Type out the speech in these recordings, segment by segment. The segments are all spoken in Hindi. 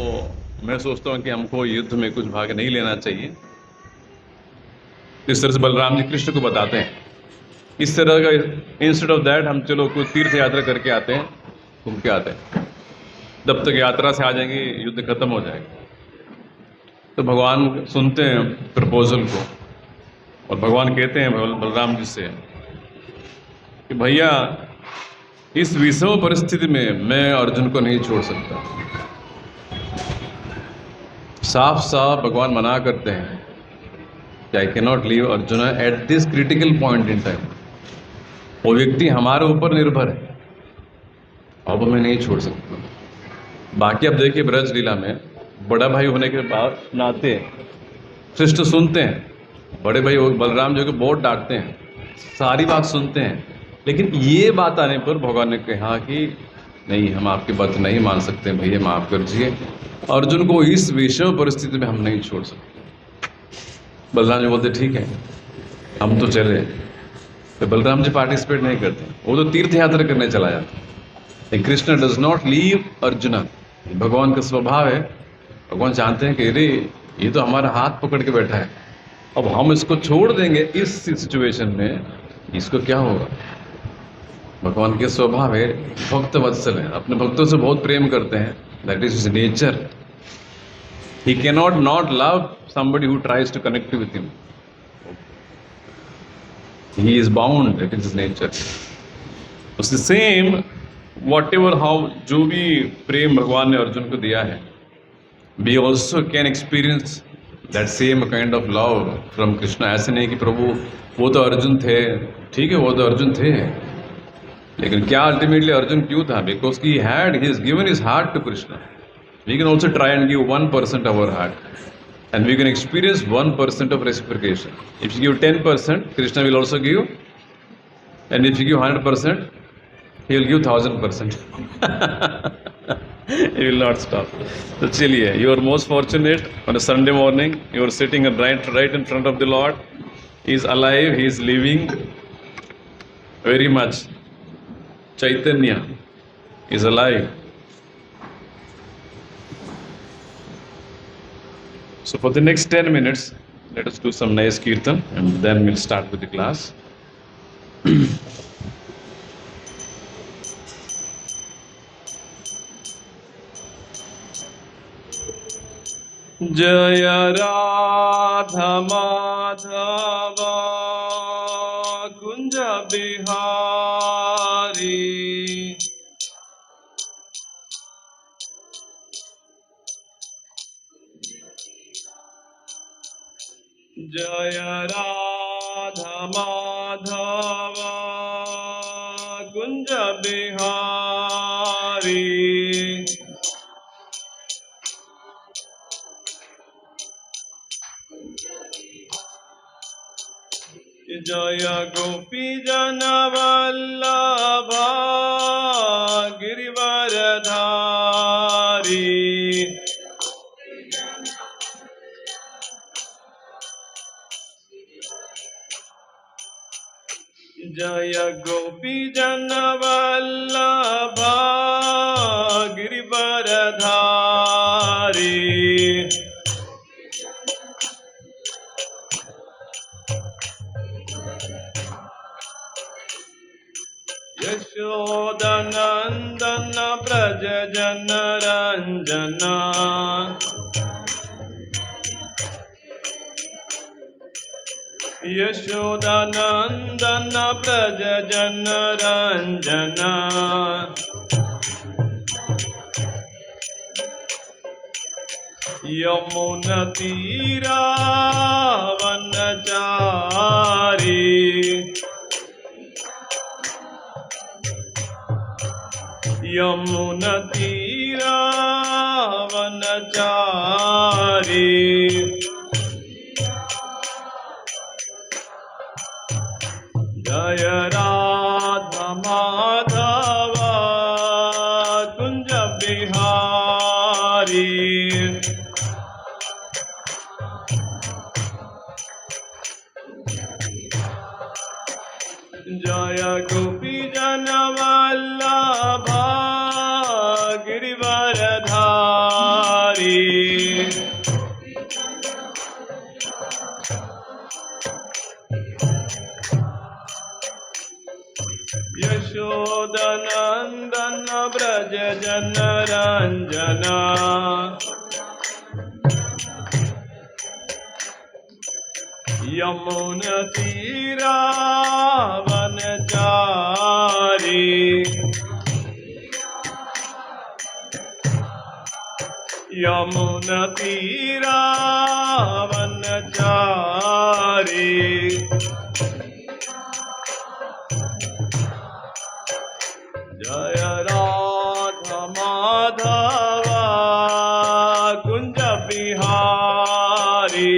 तो मैं सोचता हूँ कि हमको युद्ध में कुछ भाग नहीं लेना चाहिए। इस तरह से बलराम जी कृष्ण को बताते हैं। इस तरह का इंस्टेड ऑफ दैट हम चलो कोई तीर्थ यात्रा करके आते हैं, घूम के आते हैं, जब तक यात्रा से आ जाएंगे युद्ध खत्म हो जाएगा। तो भगवान सुनते हैं प्रपोजल को और भगवान कहते हैं बलराम जी से कि भैया इस विषम परिस्थिति में मैं अर्जुन को नहीं छोड़ सकता। साफ साफ भगवान मना करते हैं कि I can not leave Arjun at this critical point in time. वो व्यक्ति हमारे ऊपर निर्भर है, अब मैं नहीं छोड़ सकता। बाकी अब देखिए ब्रज लीला में बड़ा भाई होने के बाद नाते कृष्ण सुनते हैं, बड़े भाई बलराम जी को बहुत डांटते हैं, सारी बात सुनते हैं, लेकिन ये बात आने पर भगवान ने कहा कि नहीं, हम आपकी बात नहीं मान सकते भैया, माफ कर दीजिए, अर्जुन को इस विषम परिस्थिति में हम नहीं छोड़ सकते। बलराम जी बोलते ठीक है, हम तो चले। तो बलराम जी पार्टिसिपेट नहीं करते, वो तो तीर्थ यात्रा करने चला जाता। Krishna does not leave Arjun. भगवान का स्वभाव है, भगवान जानते हैं कि अरे ये तो हमारा हाथ पकड़ के बैठा है, अब हम इसको छोड़ देंगे इस सिचुएशन में, इसको क्या होगा। भगवान के स्वभाव है, भक्त वत्सल है, अपने भक्तों से बहुत प्रेम करते हैं, that is his nature. He can not not love somebody who tries to connect with him. He is bound, it is his nature. It's the same, whatever how जो भी प्रेम भगवान ने अर्जुन को दिया है, we also can experience that same kind of love from Krishna. ऐसे नहीं कि प्रभु वो तो अर्जुन थे, ठीक है वो तो अर्जुन थे, लेकिन क्या अल्टीमेटली अर्जुन क्यों था? Because he has given his heart to Krishna. We can also try and give 1% of our heart, and we can experience 1% of reciprocation. If you give 10%, Krishna will also give, and if you give 100%, he will give 1000%. He will not stop. So chaliye, you are most fortunate on a Sunday morning. You are sitting right in front of the Lord. He is alive. He is living very much. Chaitanya is alive. So for the next 10 minutes, let us do some nice kirtan and then we'll start with the class. Jaya Radha Madhava Kunja Bihari Jaya Radha Madhava Kunja Bihari Jaya Gopi Jana Vallabha Girivaradhari Jaya Gopi Jana Vallabha Girivaradhari Yashodanandana Braja Jana Ranjana Yashodanandana Braja Jana Ranjana Yamuna Tira Vanachari Yamuna Tira Vanachari Jaya Radha Madhava Kunja Bihari Jaya Gopi Jana Vallabha Girivaradhari यशोदनन्दन Vraj जनरञ्जना यमुनतीरावनचारी यमुनतीरावनचारी जय राधा माधवा कुंज बिहारी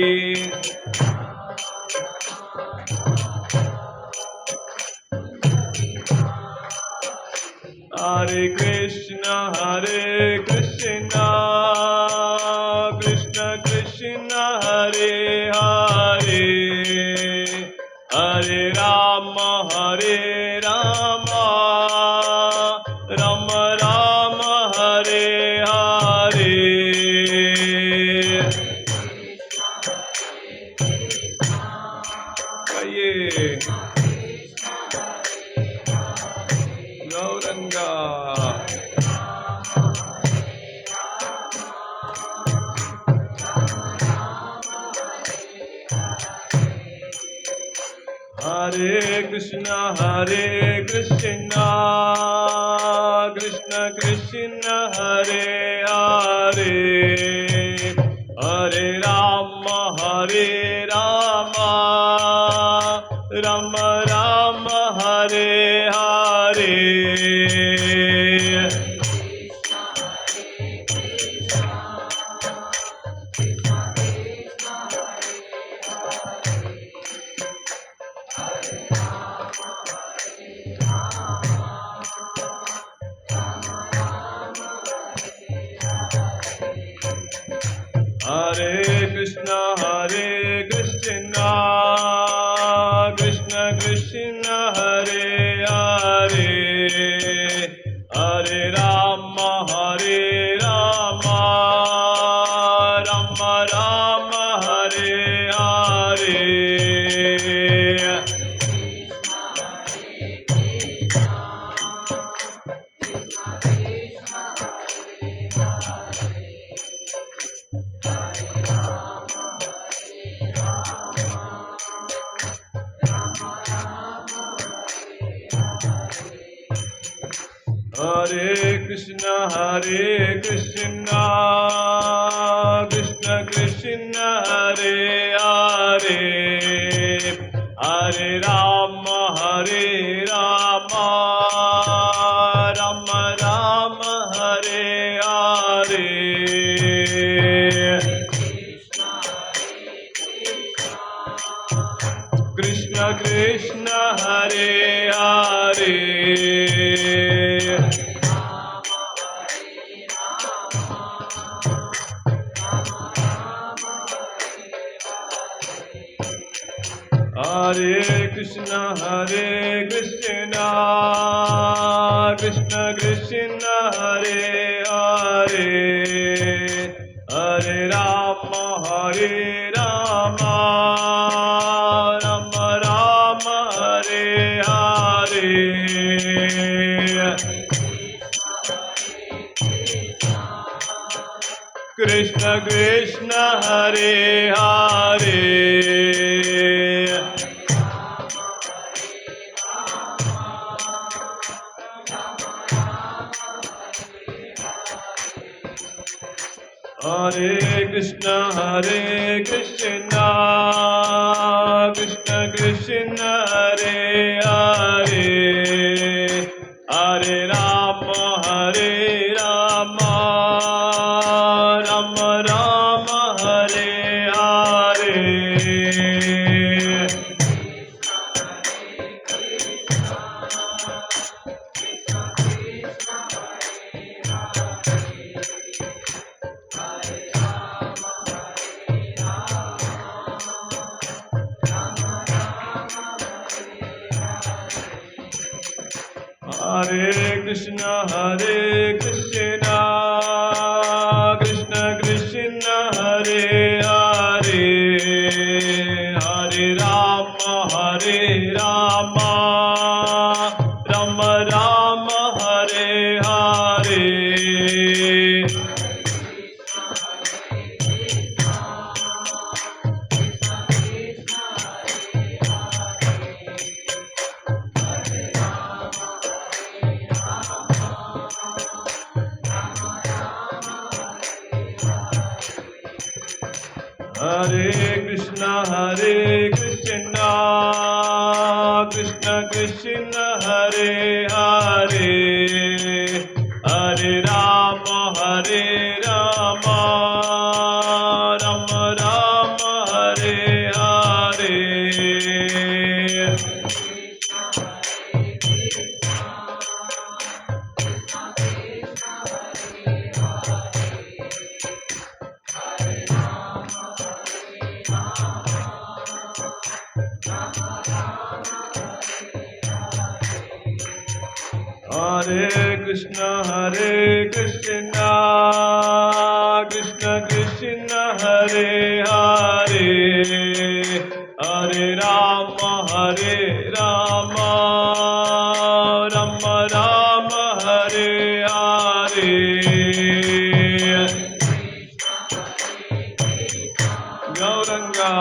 हरे कृष्ण कृष्ण कृष्ण हरे हरे हरे राम राम राम हरे हरे कहिए गौरंगा हरे Krishna Krishna Krishna Hare Hare Hare Ram Ram Ram Hare Hare Hare Krishna Krishna Krishna Hare Hare Hare Ram Ram Ram Hare Hare Hare Krishna Krishna Krishna Hare Hare Hare Ram Ram Ram Hare Hare Krishna Krishna Hare Hare Hare Krishna Krishna Krishna Hare Hare Hare Ram Ram Ram Hare Hare Krishna Krishna Hare Hare Hare Krishna Krishna Krishna Hare Hare Hare Ram Ram Ram Hare Hare Hare Krishna Krishna Krishna Hare Hare Hare Ram Ram Hare Krishna, Krishna Krishna Hare Hare, Hare Rama, Rama Rama, Hare Hare. Hare Krishna, Krishna Krishna Hare Hare, Hare Rama, Rama Rama, Hare Hare. Gauranga.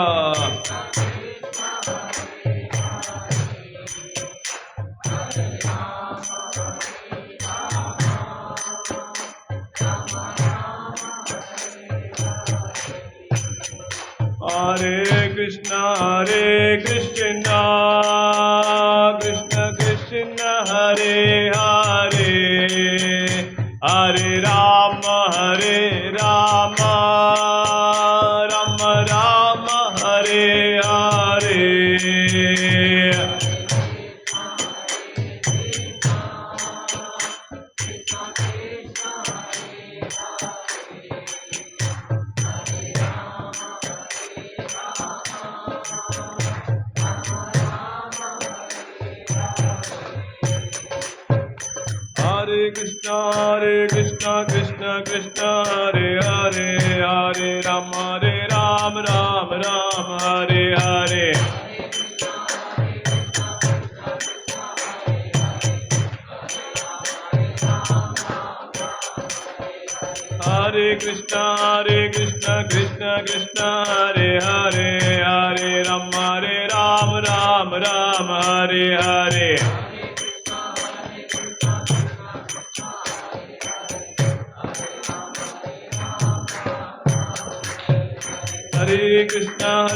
Hare Krishna, Krishna Krishna Hare Hare, Hare Rama, Rama Rama, Hare Hare. Hare Krishna, Krishna Krishna Hare Hare, Hare Rama, Rama Hare Hare. Hare Krishna,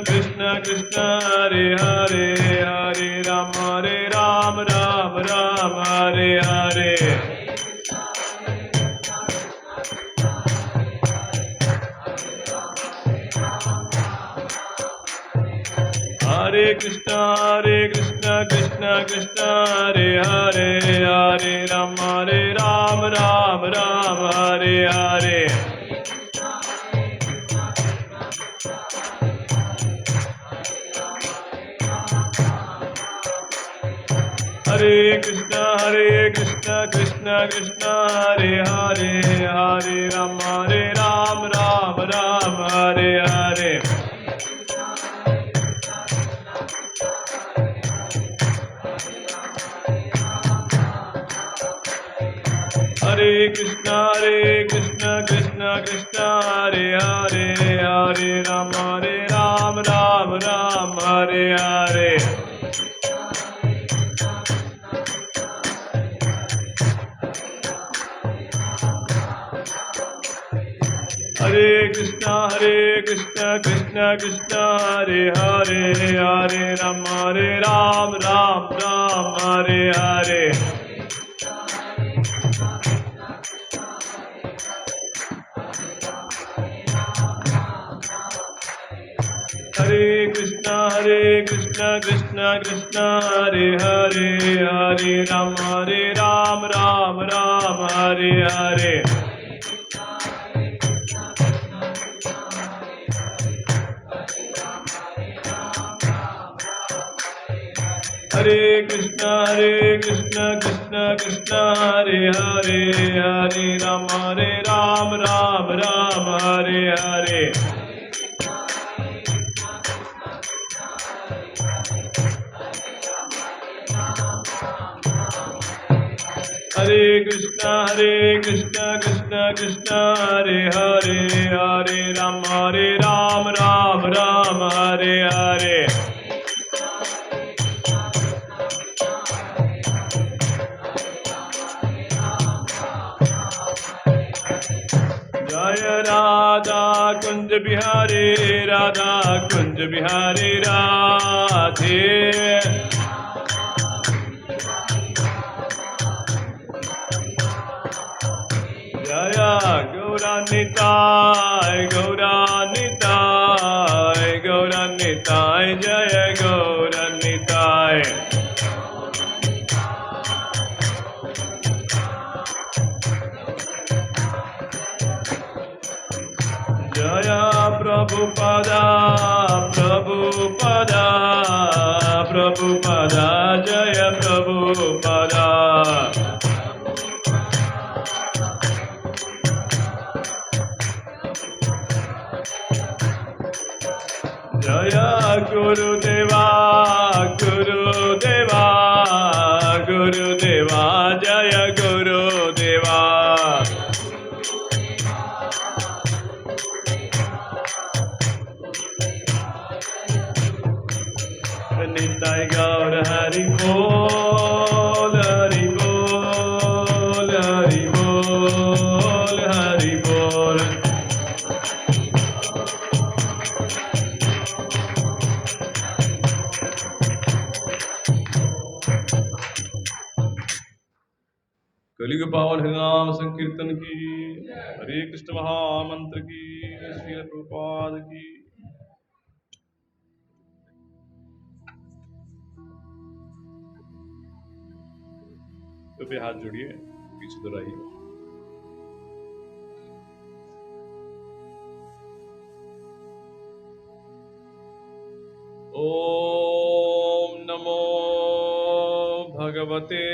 Krishna Krishna Hare Hare, Hare Rama, Rama Hare Hare. Hare Krishna, Krishna Hare Hare, Hare Rama, Rama Hare Hare. Hare Krishna, Krishna Hare Hare, Hare Rama, Rama Hare Hare. Hare Krishna, Krishna Hare Hare, Hare Rama, Rama Hare Hare. Hare Krishna, Krishna Hare Hare, Hare Rama, Rama Hare Hare. Hare Krishna, Krishna Hare Hare, Hare Rama, Rama Hare Hare. Hare Krishna, Krishna Hare Hare, Hare Rama, Rama Hare Hare. Hare Krishna, Krishna Hare Hare, Hare Rama, Rama Hare Hare. Hare Krishna, Krishna Hare Hare, Hare Rama, Rama Hare Hare. Jaya Radha Kunj Bihari Radha Kunj Bihari Radhe जय गौरानिताय गौरानिताय गौरानिताय जय गौरानिताय जय प्रभुपदा प्रभुपदा प्रभुपदा जय प्रभुपदा जय गुरुदेवा गुरुदेवा गुरुदेवा जय गुरुदेवा निताय गौर हरि बोल हरि बोल हरि बोल हरि बोल कलियुग पावन हरिनाम संकीर्तन की हरे कृष्ण महामंत्र की श्रील प्रभुपाद की कृपया हाथ जोड़िए पीछे दोहराइए ओम नमो भगवते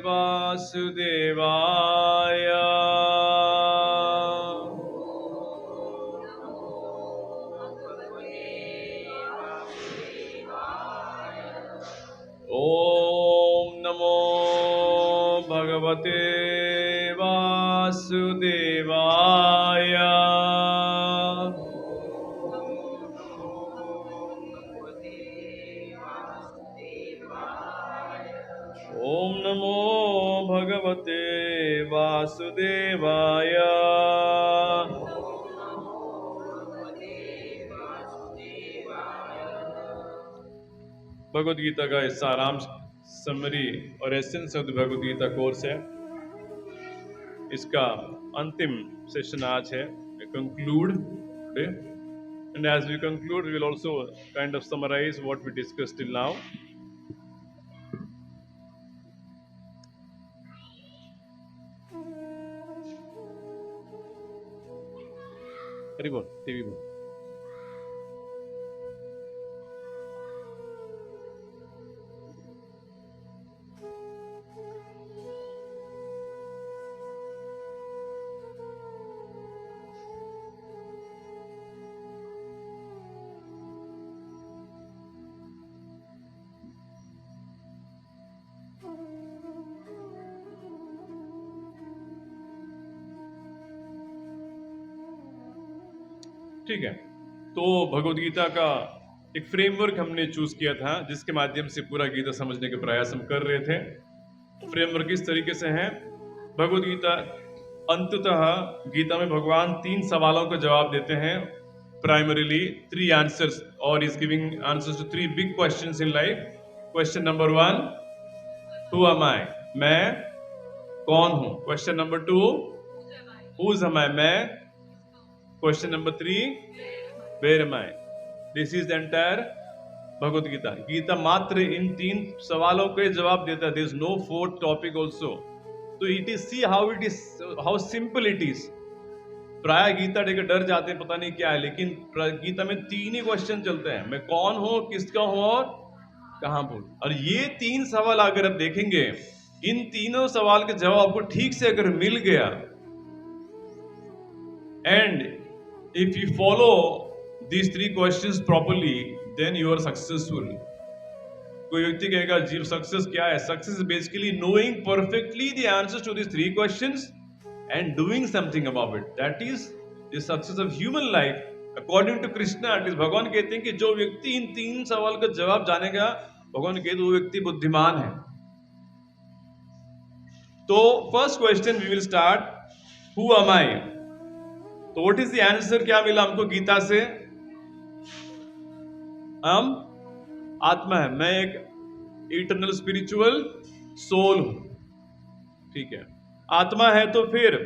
वासुदेवाय ओम नमो भगवते वासुदेवाय ओम नमो भगवते वासुदेवाय भगवद गीता का हिस्सा आराम समरी और essence of the Bhagavad Gita course है। इसका अंतिम सेशन आज है। We conclude today, and as we conclude, we will also kind of summarize what we discussed till now. Hari बोल, टीवी बोल। ठीक है, तो भगवद गीता का एक फ्रेमवर्क हमने चूज किया था जिसके माध्यम से पूरा गीता समझने के प्रयास हम कर रहे थे। फ्रेमवर्क इस तरीके से है। भगवद गीता अंततः गीता में भगवान 3 सवालों का जवाब देते हैं। प्राइमरीली 3 आंसर्स, और is giving answers to 3 big questions in life. Question number 1, who am I, मैं कौन हूं। Question number 2, whose am I, मैं। Question number 3, where am I. This is the entire Bhagavad Gita. Gita मात्र इन 3 सवालों के जवाब देता है। There is no fourth topic also. तो it is, see how it is, how simple it is. प्राय गीता देकर डर जाते हैं, पता नहीं क्या है, लेकिन गीता में 3 ही क्वेश्चन चलते हैं। मैं कौन हूं, किसका हूं और कहां हूं। और ये 3 सवाल अगर आप देखेंगे, इन तीनों सवाल के जवाब आपको ठीक से अगर मिल गया, and if you follow these 3 questions properly, then you are successful. कोई व्यक्ति कहेगा जी सक्सेस क्या है? Success is basically knowing perfectly the answers to these 3 questions and doing something about it. That is the success of human life. According to Krishna, it is भगवान कहते हैं कि जो व्यक्ति इन 3 सवाल का जवाब जानेगा, भगवान कहते हैं वो व्यक्ति बुद्धिमान है। तो first question we will start, who am I. तो व्हाट इज द आंसर? क्या मिला हमको गीता से? हम आत्मा है, मैं एक इटर्नल स्पिरिचुअल सोल हूं। ठीक है, आत्मा है तो फिर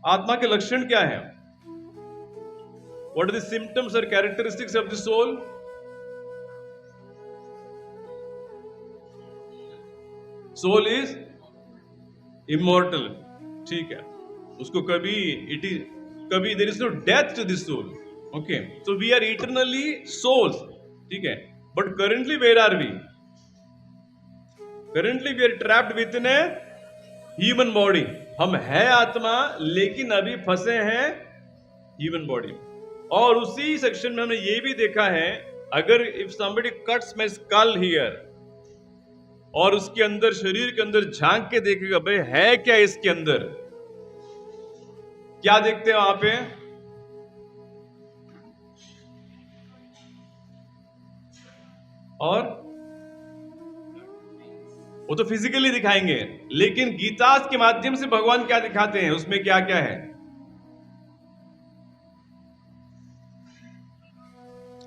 आत्मा के लक्षण क्या है? व्हाट आर द सिम्टम्स और characteristics of the soul? Soul is immortal. ठीक है, उसको कभी there is no death to this soul. Okay, so we are eternally souls. ठीक है, but currently where are we? Currently we are trapped within a human body. हम है आत्मा, लेकिन अभी फंसे हैं ह्यूमन बॉडी। और उसी सेक्शन में हमने ये भी देखा है, अगर if somebody cuts my skull here, और उसके अंदर, शरीर के अंदर झांक के देखेगा, भाई है क्या इसके अंदर, क्या देखते हैं वहां पे? और वो तो फिजिकली दिखाएंगे, लेकिन गीता के माध्यम से भगवान क्या दिखाते हैं, उसमें क्या क्या है?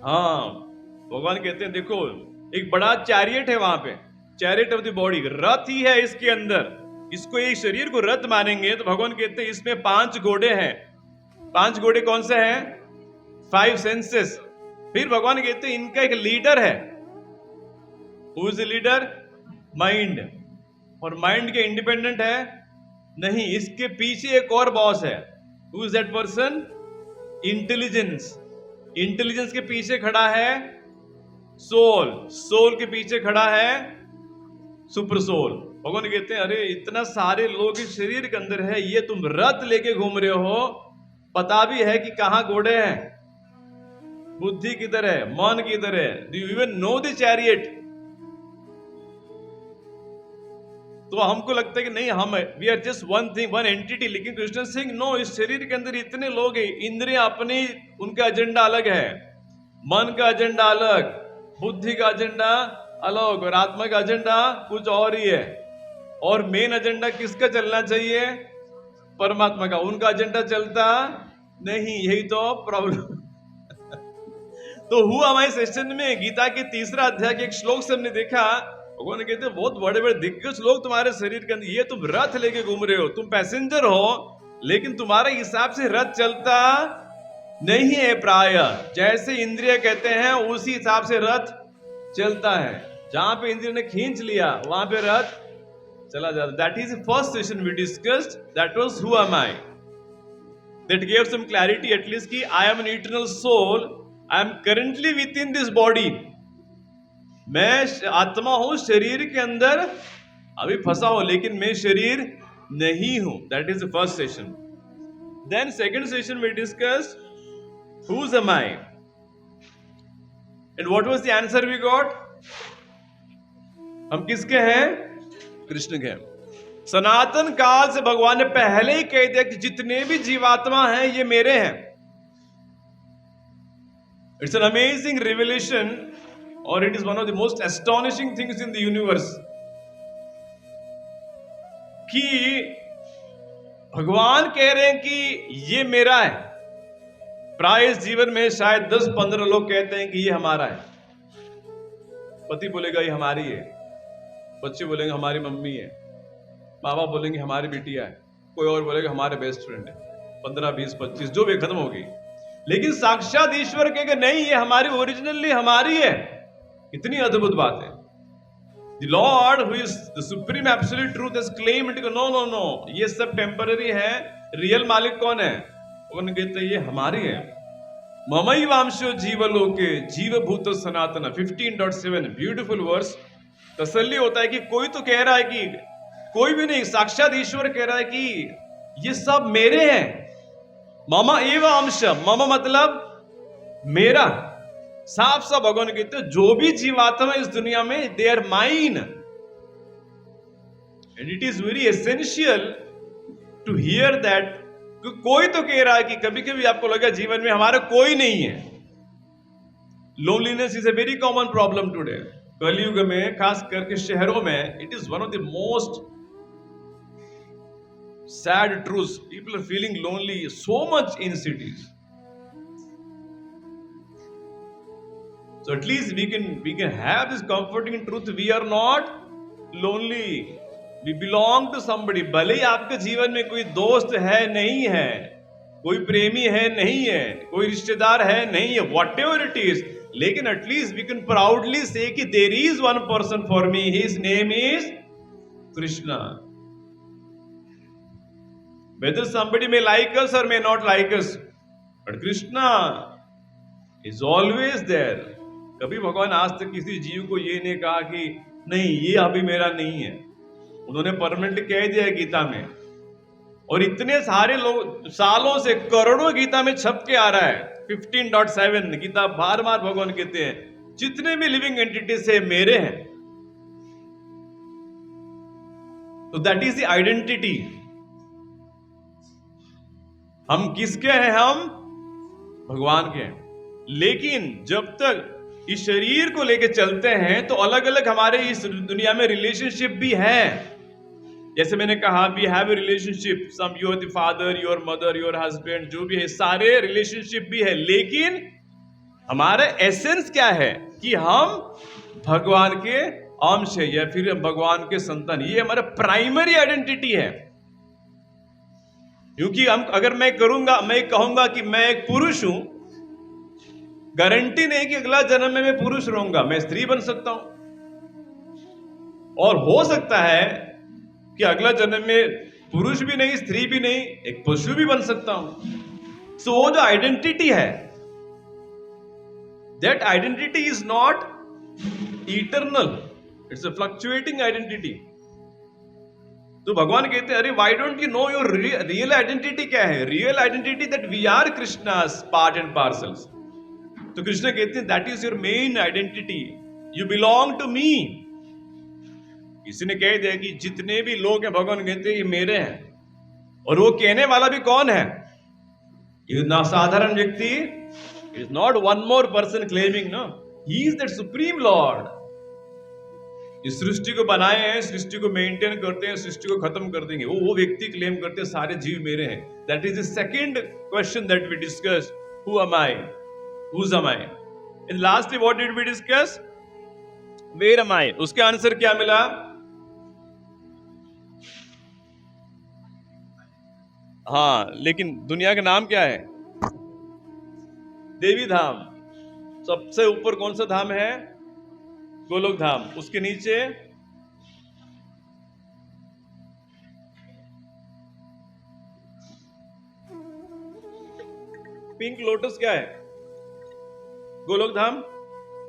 हाँ, भगवान कहते हैं देखो, एक बड़ा चैरियट है वहां पे, चैरियट ऑफ द बॉडी, रथ ही है इसके अंदर। इसको, एक शरीर को रथ मानेंगे तो भगवान कहते हैं इसमें 5 घोड़े हैं। 5 घोड़े कौन से हैं? 5 सेंसेस। फिर भगवान कहते हैं इनका एक लीडर है। Who is the leader? Mind. और माइंड के इंडिपेंडेंट है? नहीं, इसके पीछे एक और बॉस है। Who is that person? Intelligence. Intelligence के पीछे खड़ा है सोल। सोल के पीछे खड़ा है सुपर सोल। भगवान कहते हैं अरे इतना सारे लोग इस शरीर के अंदर है, ये तुम रथ लेके घूम रहे हो, पता भी है कि कहां घोड़े हैं, बुद्धि किधर है, मन किधर है? Do you even know the chariot? तो हमको लगता है कि नहीं, हम we are just one thing, one entity. लेकिन कृष्ण सिंह नो, इस शरीर के अंदर इतने लोग हैं, इंद्रियां अपनी, उनका एजेंडा अलग है, मन का एजेंडा अलग, बुद्धि का एजेंडा अलग, और आत्मा का एजेंडा कुछ और ही है। और मेन एजेंडा किसका चलना चाहिए? परमात्मा का। उनका एजेंडा चलता नहीं, यही तो प्रॉब्लम। तो हुआ हमारे सेशन में गीता के 3रा अध्याय के एक श्लोक से हमने देखा, भगवान कहते हैं बहुत बड़े बड़े दिग्गज लोग तुम्हारे शरीर के अंदर, ये तुम रथ लेके घूम रहे हो, तुम पैसेंजर हो, लेकिन तुम्हारे हिसाब से रथ चलता नहीं है। प्राय जैसे इंद्रिय कहते हैं उसी हिसाब से रथ चलता है। जहां पे इंद्रिय ने खींच लिया वहां पे रथ चला जाता। That is first session we discussed, that was who am I. That gave some clarity at least कि I am an eternal soul, I am currently within this body. मैं आत्मा हूं, शरीर के अंदर अभी फंसा हूं, लेकिन मैं शरीर नहीं हूं। That is the first session. Then second session we discussed whose am I, and what was the answer we got? हम किसके हैं? कृष्ण के। सनातन काल से भगवान ने पहले ही कह दिया कि जितने भी जीवात्मा हैं ये मेरे हैं। इट्स एन अमेजिंग रिवलेशन, और it is one of the most astonishing things in the universe कि भगवान कह रहे हैं कि ये मेरा है। प्राय इस जीवन में शायद 10-15 लोग कहते हैं कि ये हमारा है। पति बोलेगा ये हमारी है, बच्चे बोलेंगे हमारी मम्मी है, माँ बाप बोलेंगे हमारी बिटिया है, कोई और बोलेगा हमारे बेस्ट फ्रेंड है। 15, 20, 25 जो भी खत्म होगी। लेकिन साक्षात ईश्वर कहेगा नहीं, ये हमारी ओरिजिनली हमारी है। इतनी अद्भुत बात है। The Lord, who is the supreme absolute truth, has claimed to no no no, ये सब टेम्पररी है, रियल मालिक कौन है? उन्होंने कहते हैं ये हमारी है। ममैवांशो जीवलोके जीवभूत सनातन 15.7 ब्यूटीफुल वर्स। तसल्ली होता है कि कोई तो कह रहा है कि कोई भी नहीं, साक्षात ईश्वर कह रहा है कि ये सब मेरे हैं। मम एव अंश, मम मतलब मेरा। साफ साफ भगवान कहते हैं जो भी जीवात्मा इस दुनिया में they are mine. And it is very essential to hear that. कोई तो कह रहा है कि कभी कभी आपको लगा जीवन में हमारा कोई नहीं है। Loneliness is a very common problem today. कलयुग में खास करके शहरों में it is one of the most sad truths. People are feeling lonely so much in cities. So at least we can have this comforting truth. We are not lonely. We belong to somebody. भले ही आपके जीवन में कोई दोस्त है नहीं है, कोई प्रेमी है नहीं है, कोई रिश्तेदार है नहीं है, whatever it is, लेकिन at least we can proudly say कि there is one person for me. His name is Krishna. Whether somebody may like us or may not like us, but Krishna is always there. कभी भगवान आज तक किसी जीव को ये नहीं कहा कि नहीं ये अभी मेरा नहीं है. उन्होंने परमानेंट कह दिया गीता में, और इतने सारे लोग सालों से करोड़ों गीता में छप के आ रहा है. 15.7 गीता बार बार भगवान कहते हैं जितने भी लिविंग एंटिटीज है मेरे हैं. तो दैट इज द आइडेंटिटी. हम किसके हैं? हम भगवान के हैं. लेकिन जब तक इस शरीर को लेके चलते हैं तो अलग अलग हमारे इस दुनिया में रिलेशनशिप भी है. जैसे मैंने कहा we have a relationship, some your the father, your mother, your husband, जो भी है सारे रिलेशनशिप भी है. लेकिन हमारा एसेंस क्या है कि हम भगवान के अंश है या फिर भगवान के संतान. ये हमारा प्राइमरी आइडेंटिटी है. क्योंकि हम अगर मैं कहूंगा कि मैं एक पुरुष हूं, गारंटी नहीं कि अगला जन्म में मैं पुरुष रहूंगा. मैं स्त्री बन सकता हूं, और हो सकता है कि अगला जन्म में पुरुष भी नहीं, स्त्री भी नहीं, एक पशु भी बन सकता हूं. सो वो जो आइडेंटिटी है, that identity is not eternal, it's a fluctuating identity. तो भगवान कहते हैं अरे why don't you know your real identity क्या है? Real identity that we are Krishna's part and parcels. तो कृष्ण कहते हैं that is your main identity. You belong to me. किसी ने कह दिया कि जितने भी लोग हैं भगवान कहते हैं ये मेरे हैं. और वो कहने वाला भी कौन है? ये ना साधारण व्यक्ति. Is not one more person claiming, no, he is that supreme lord. इस सृष्टि को बनाए हैं, सृष्टि को मेंटेन करते हैं, सृष्टि को खत्म कर देंगे. वो व्यक्ति क्लेम करते हैं सारे जीव मेरे हैं. That is the second question that we discuss. Who am I? Whose am I? In lastly, what did we discuss? Where am I? उसके आंसर क्या मिला? हाँ, लेकिन दुनिया का नाम क्या है? देवी धाम. सबसे ऊपर कौन सा धाम है? गोलोक धाम. उसके नीचे पिंक लोटस क्या है? गोलोक धाम.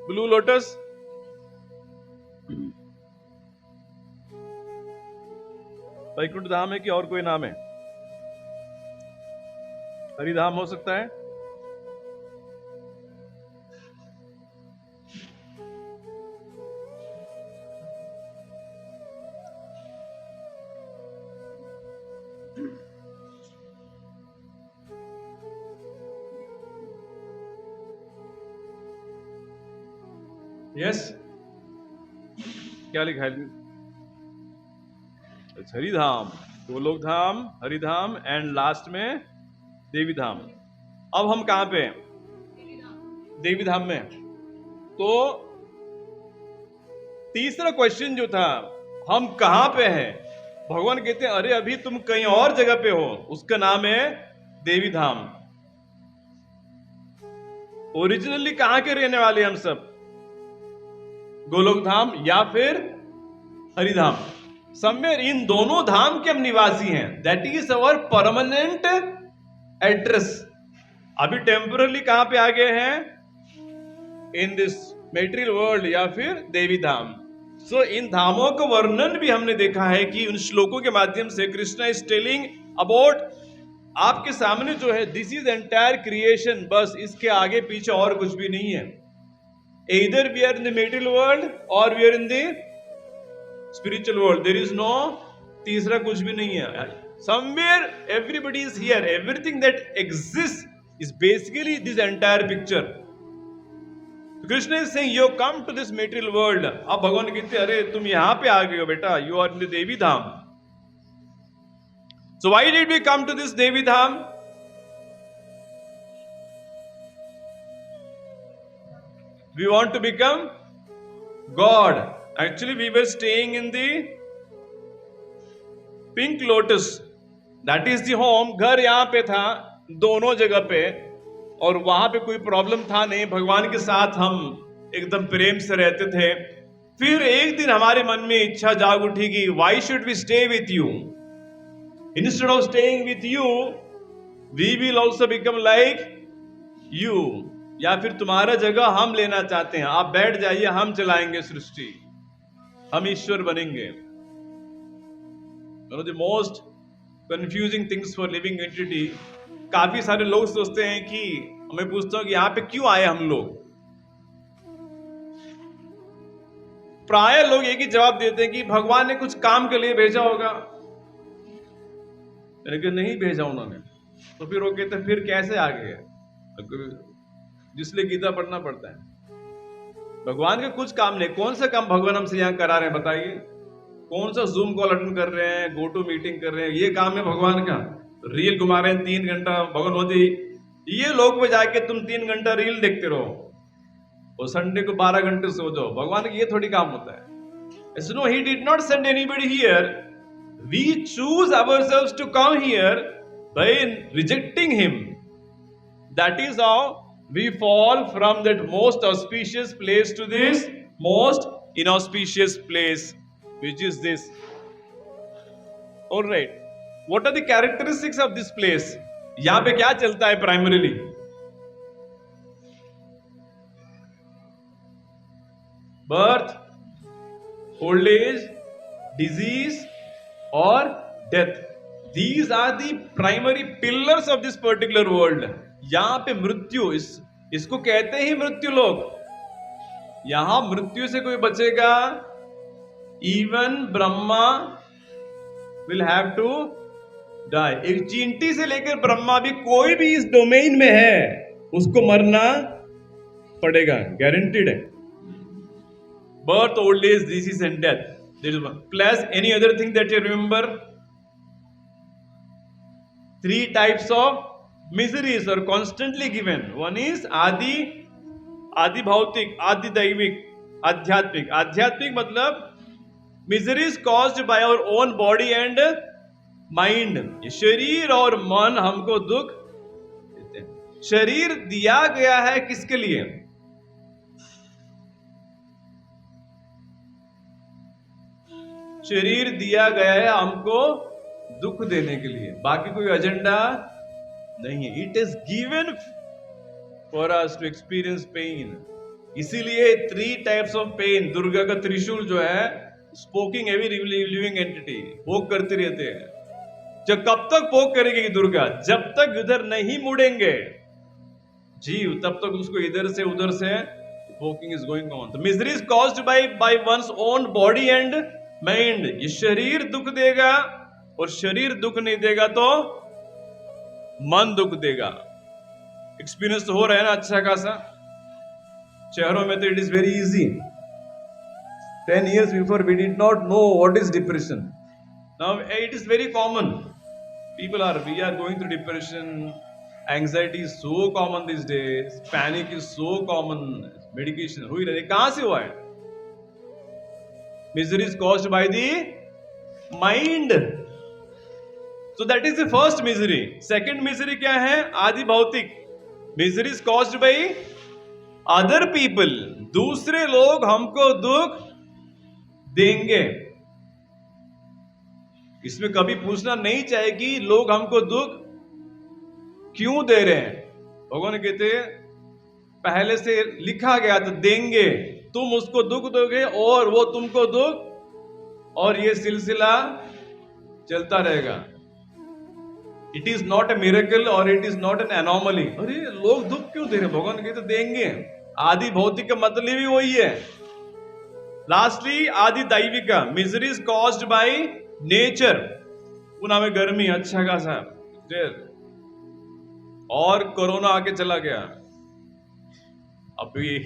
ब्लू लोटस वैकुंठ धाम है कि और कोई नाम है? हरिधाम हो सकता है. यस, क्या लिखा है? हरिधाम, गोलोक धाम, हरिधाम एंड लास्ट में देवी धाम. अब हम कहां पे हैं? देवी धाम में. तो तीसरा क्वेश्चन जो था, हम कहां पे हैं? भगवान कहते हैं अरे अभी तुम कहीं और जगह पे हो. उसका नाम है देवी धाम. ओरिजिनली कहां के रहने वाले हम सब? गोलोक धाम या फिर हरिधाम. समवेयर इन दोनों धाम के हम निवासी हैं. That is our permanent address. अभी टेम्पररी कहां पे आ गए हैं? इन दिस मेटेरियल वर्ल्ड या फिर देवी धाम. सो इन धामों का वर्णन भी हमने देखा है कि उन श्लोकों के माध्यम से कृष्णा इज टेलिंग अबाउट आपके सामने जो है दिस इज एंटायर क्रिएशन. बस इसके आगे पीछे और कुछ भी नहीं है. Either we are in the material world or we are in the spiritual world. There is no तीसरा कुछ भी नहीं है. Somewhere everybody is here. Everything that exists is basically this entire picture. Krishna is saying you have come to this material world. अब भगवान कहते हैं अरे तुम यहाँ पे आ गए हो बेटा. You are in the Devi Dham. So why did we come to this Devi Dham? We want to become God. Actually, we were staying in the Pink Lotus. That is the home. घर यहाँ पे था, दोनों जगह पे, और वहां पे कोई प्रॉब्लम था नहीं. भगवान के साथ हम एकदम प्रेम से रहते थे. फिर एक दिन हमारे मन में इच्छा जाग उठी कि why should we stay with you? Instead of staying with you, we will also become like you. या फिर तुम्हारा जगह हम लेना चाहते हैं, आप बैठ जाइए, हम चलाएंगे सृष्टि, हम ईश्वर बनेंगे. One of the most confusing things for living entity. काफी सारे लोग सोचते हैं कि, मैं पूछता हूं कि यहाँ पे क्यों आए हम लोग. प्राय लोग एक ही जवाब देते हैं कि भगवान ने कुछ काम के लिए भेजा होगा. लेकिन नहीं भेजा उन्होंने. तो फिर वो कहते हैं फिर कैसे आ गए? जिसलिए गीता पढ़ना पड़ता है. भगवान के कुछ काम नहीं. कौन सा काम भगवान हमसे यहाँ करा रहे हैं बताइए? कौन सा जूम कॉल अटेंड कर रहे हैं, गो टू मीटिंग कर रहे हैं, ये काम है भगवान का? रील घुमा रहे हैं 3 घंटा, भगवान होती ये लोग पे जाके तुम 3 घंटा रील देखते रहो और संडे को 12 घंटे सो जाओ. भगवान का ये थोड़ी काम होता है. No, he did not send anybody here. We choose ourselves to come here by rejecting him. That is how we fall from that most auspicious place to this most inauspicious place, which is this. All right, what are the characteristics of this place? यहां पे क्या चलता है primarily? Birth, old age, disease or death. These are the primary pillars of this particular world. यहां पे मृत्यु, इसको कहते ही मृत्यु लोग. यहां मृत्यु से कोई बचेगा? Even Brahma will have to die. एक चींटी से लेकर ब्रह्मा भी, कोई भी इस डोमेन में है, उसको मरना पड़ेगा, गारंटीड है. Birth, old age, disease and death. Plus any other thing that you remember? 3 types of miseries are constantly given. One is आदि भौतिक, आदि दैविक, आध्यात्मिक. आध्यात्मिक मतलब miseries caused by our own body and mind. ये शरीर और मन हमको दुख देते हैं. शरीर दिया गया है किसके लिए? शरीर दिया गया है हमको दुख देने के लिए, बाकी कोई एजेंडा नहीं है. It is given for us to experience pain. इसीलिए 3 types ऑफ पेन. दुर्गा का त्रिशूल जो है, स्पोकिंग एवरी लिविंग एंटिटी, पोक करते रहते हैं. जब कब तक पोक करेगी दुर्गा? जब तक इधर नहीं मुड़ेंगे जीव, तब तक उसको इधर से उधर से poking is going on. The misery is caused bye one's own body and mind. ये शरीर दुख देगा, और शरीर दुख नहीं देगा तो मन दुख देगा. एक्सपीरियंस तो हो रहा है ना अच्छा खासा. शहरों में तो it is very easy. 10 years before we did not know what is depression. Now it is very common. We are going through depression. Anxiety is so common these days. Panic is so common. Medication हो ही रहा है. कहां से हुआ है? Misery is caused by the mind. So that is the first misery. Second misery क्या है? आदि भौतिक. Misery is caused by other people. दूसरे लोग हमको दुख देंगे. इसमें कभी पूछना नहीं चाहिए कि लोग हमको दुख क्यों दे रहे हैं. भगवान कहते पहले से लिखा गया तो देंगे, तुम उसको दुख दोगे और वो तुमको दुख, और ये सिलसिला चलता रहेगा. It is not a miracle और it is not an anomaly. अरे लोग दुख क्यों दे रहे? भगवान कहते देंगे. आदि भौतिक का मतलब ही वही है. लास्टली आदि दैविका. Misery is caused by nature. Pune में गर्मी अच्छा खासा, और कोरोना आके चला गया. अभी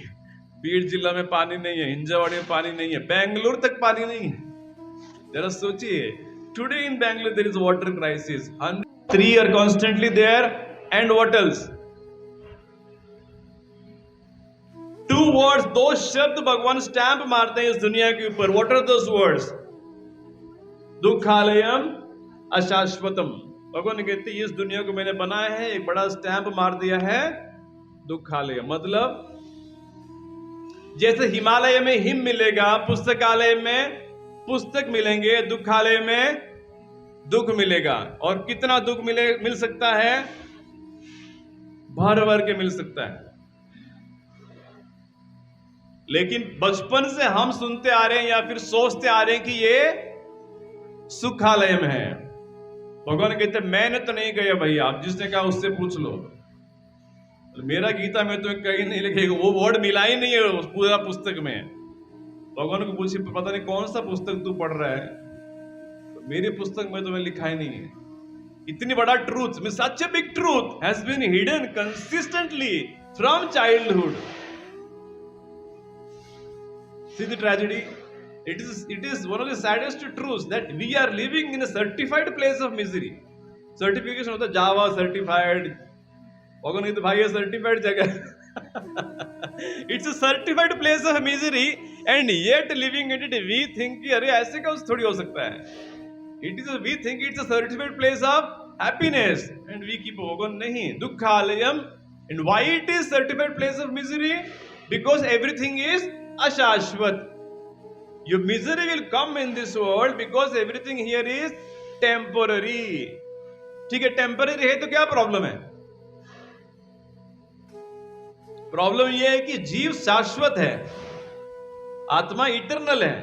बीड़ जिला में पानी नहीं है, हिंजावाड़ी में पानी नहीं है, बेंगलुरु तक पानी नहीं है. जरा सोचिए, Today in Bangalore there is a water crisis. 103 are constantly there, and what else? 2 words, 2 शब्द भगवान स्टैंप मारते हैं इस दुनिया के ऊपर. What are those words? दुखालयम अशाश्वतम. भगवान कहते हैं इस दुनिया को मैंने बनाया है, एक बड़ा स्टैंप मार दिया है, दुखालय. मतलब जैसे हिमालय में हिम मिलेगा, पुस्तकालय में पुस्तक मिलेंगे, दुखालय में दुख मिलेगा. और कितना दुख मिल सकता है? भर भर के मिल सकता है. लेकिन बचपन से हम सुनते आ रहे हैं या फिर सोचते आ रहे हैं कि ये सुखालय में है. भगवान कहते मैंने तो नहीं कहा भैया, आप जिसने कहा उससे पूछ लो. मेरा गीता में तो कहीं नहीं लिखेगा, वो वर्ड मिला ही नहीं है पूरा पुस्तक में. भगवान को पूछिए पता नहीं कौन सा पुस्तक तू पढ़ रहा है, तो मेरी पुस्तक में तो मैं लिखा ही नहीं है. इतनी बड़ा truth, such a big truth has been hidden consistently from childhood. See the tragedy? It is one of the saddest truths that we are living in a certified place of misery. Certification होता है जावा सर्टिफाइड. भगवान कहते भाई ये सर्टिफाइड जगह. It's a certified place of misery and yet living in it we think कि अरे ऐसे का थोड़ी हो सकता है. We think it's a certified place of happiness and we keep भगवान नहीं. दुखालयम. And why it is certified place of misery? Because everything is ashashvat. Your misery will come in this world because everything here is temporary. ठीक है, टेम्पररी है तो क्या प्रॉब्लम है? प्रॉब्लम यह है कि जीव शाश्वत है, आत्मा इटरनल है.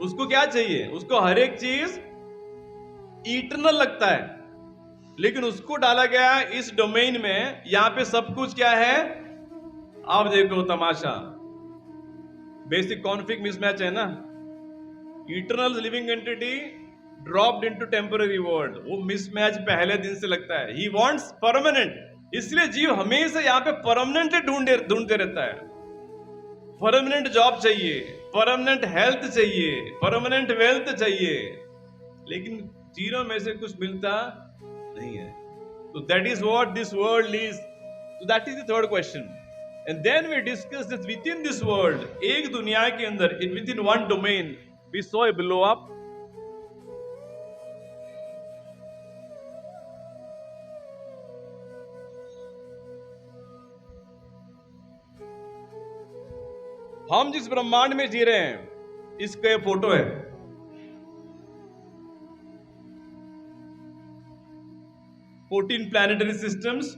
उसको क्या चाहिए? उसको हर एक चीज इटरनल लगता है. लेकिन उसको डाला गया इस डोमेन में, यहां पे सब कुछ क्या है? आप देखो तमाशा. बेसिक कॉन्फ्लिक्ट मिसमैच है ना. Eternal living entity dropped into temporary world. वो मिसमैच पहले दिन से लगता है. He wants permanent. इसलिए जीव हमेशा यहां पे परमानेंटली ढूंढते रहता है. परमानेंट जॉब चाहिए, परमानेंट हेल्थ चाहिए, परमानेंट वेल्थ चाहिए, लेकिन तीनों में से कुछ मिलता नहीं है. तो that is what this world is. तो that is the third question. And then we discuss that within this world, एक दुनिया के अंदर, within one domain, we saw a blow up. हम जिस ब्रह्मांड में जी रहे हैं, इसका ये फोटो है. Fourteen planetary systems.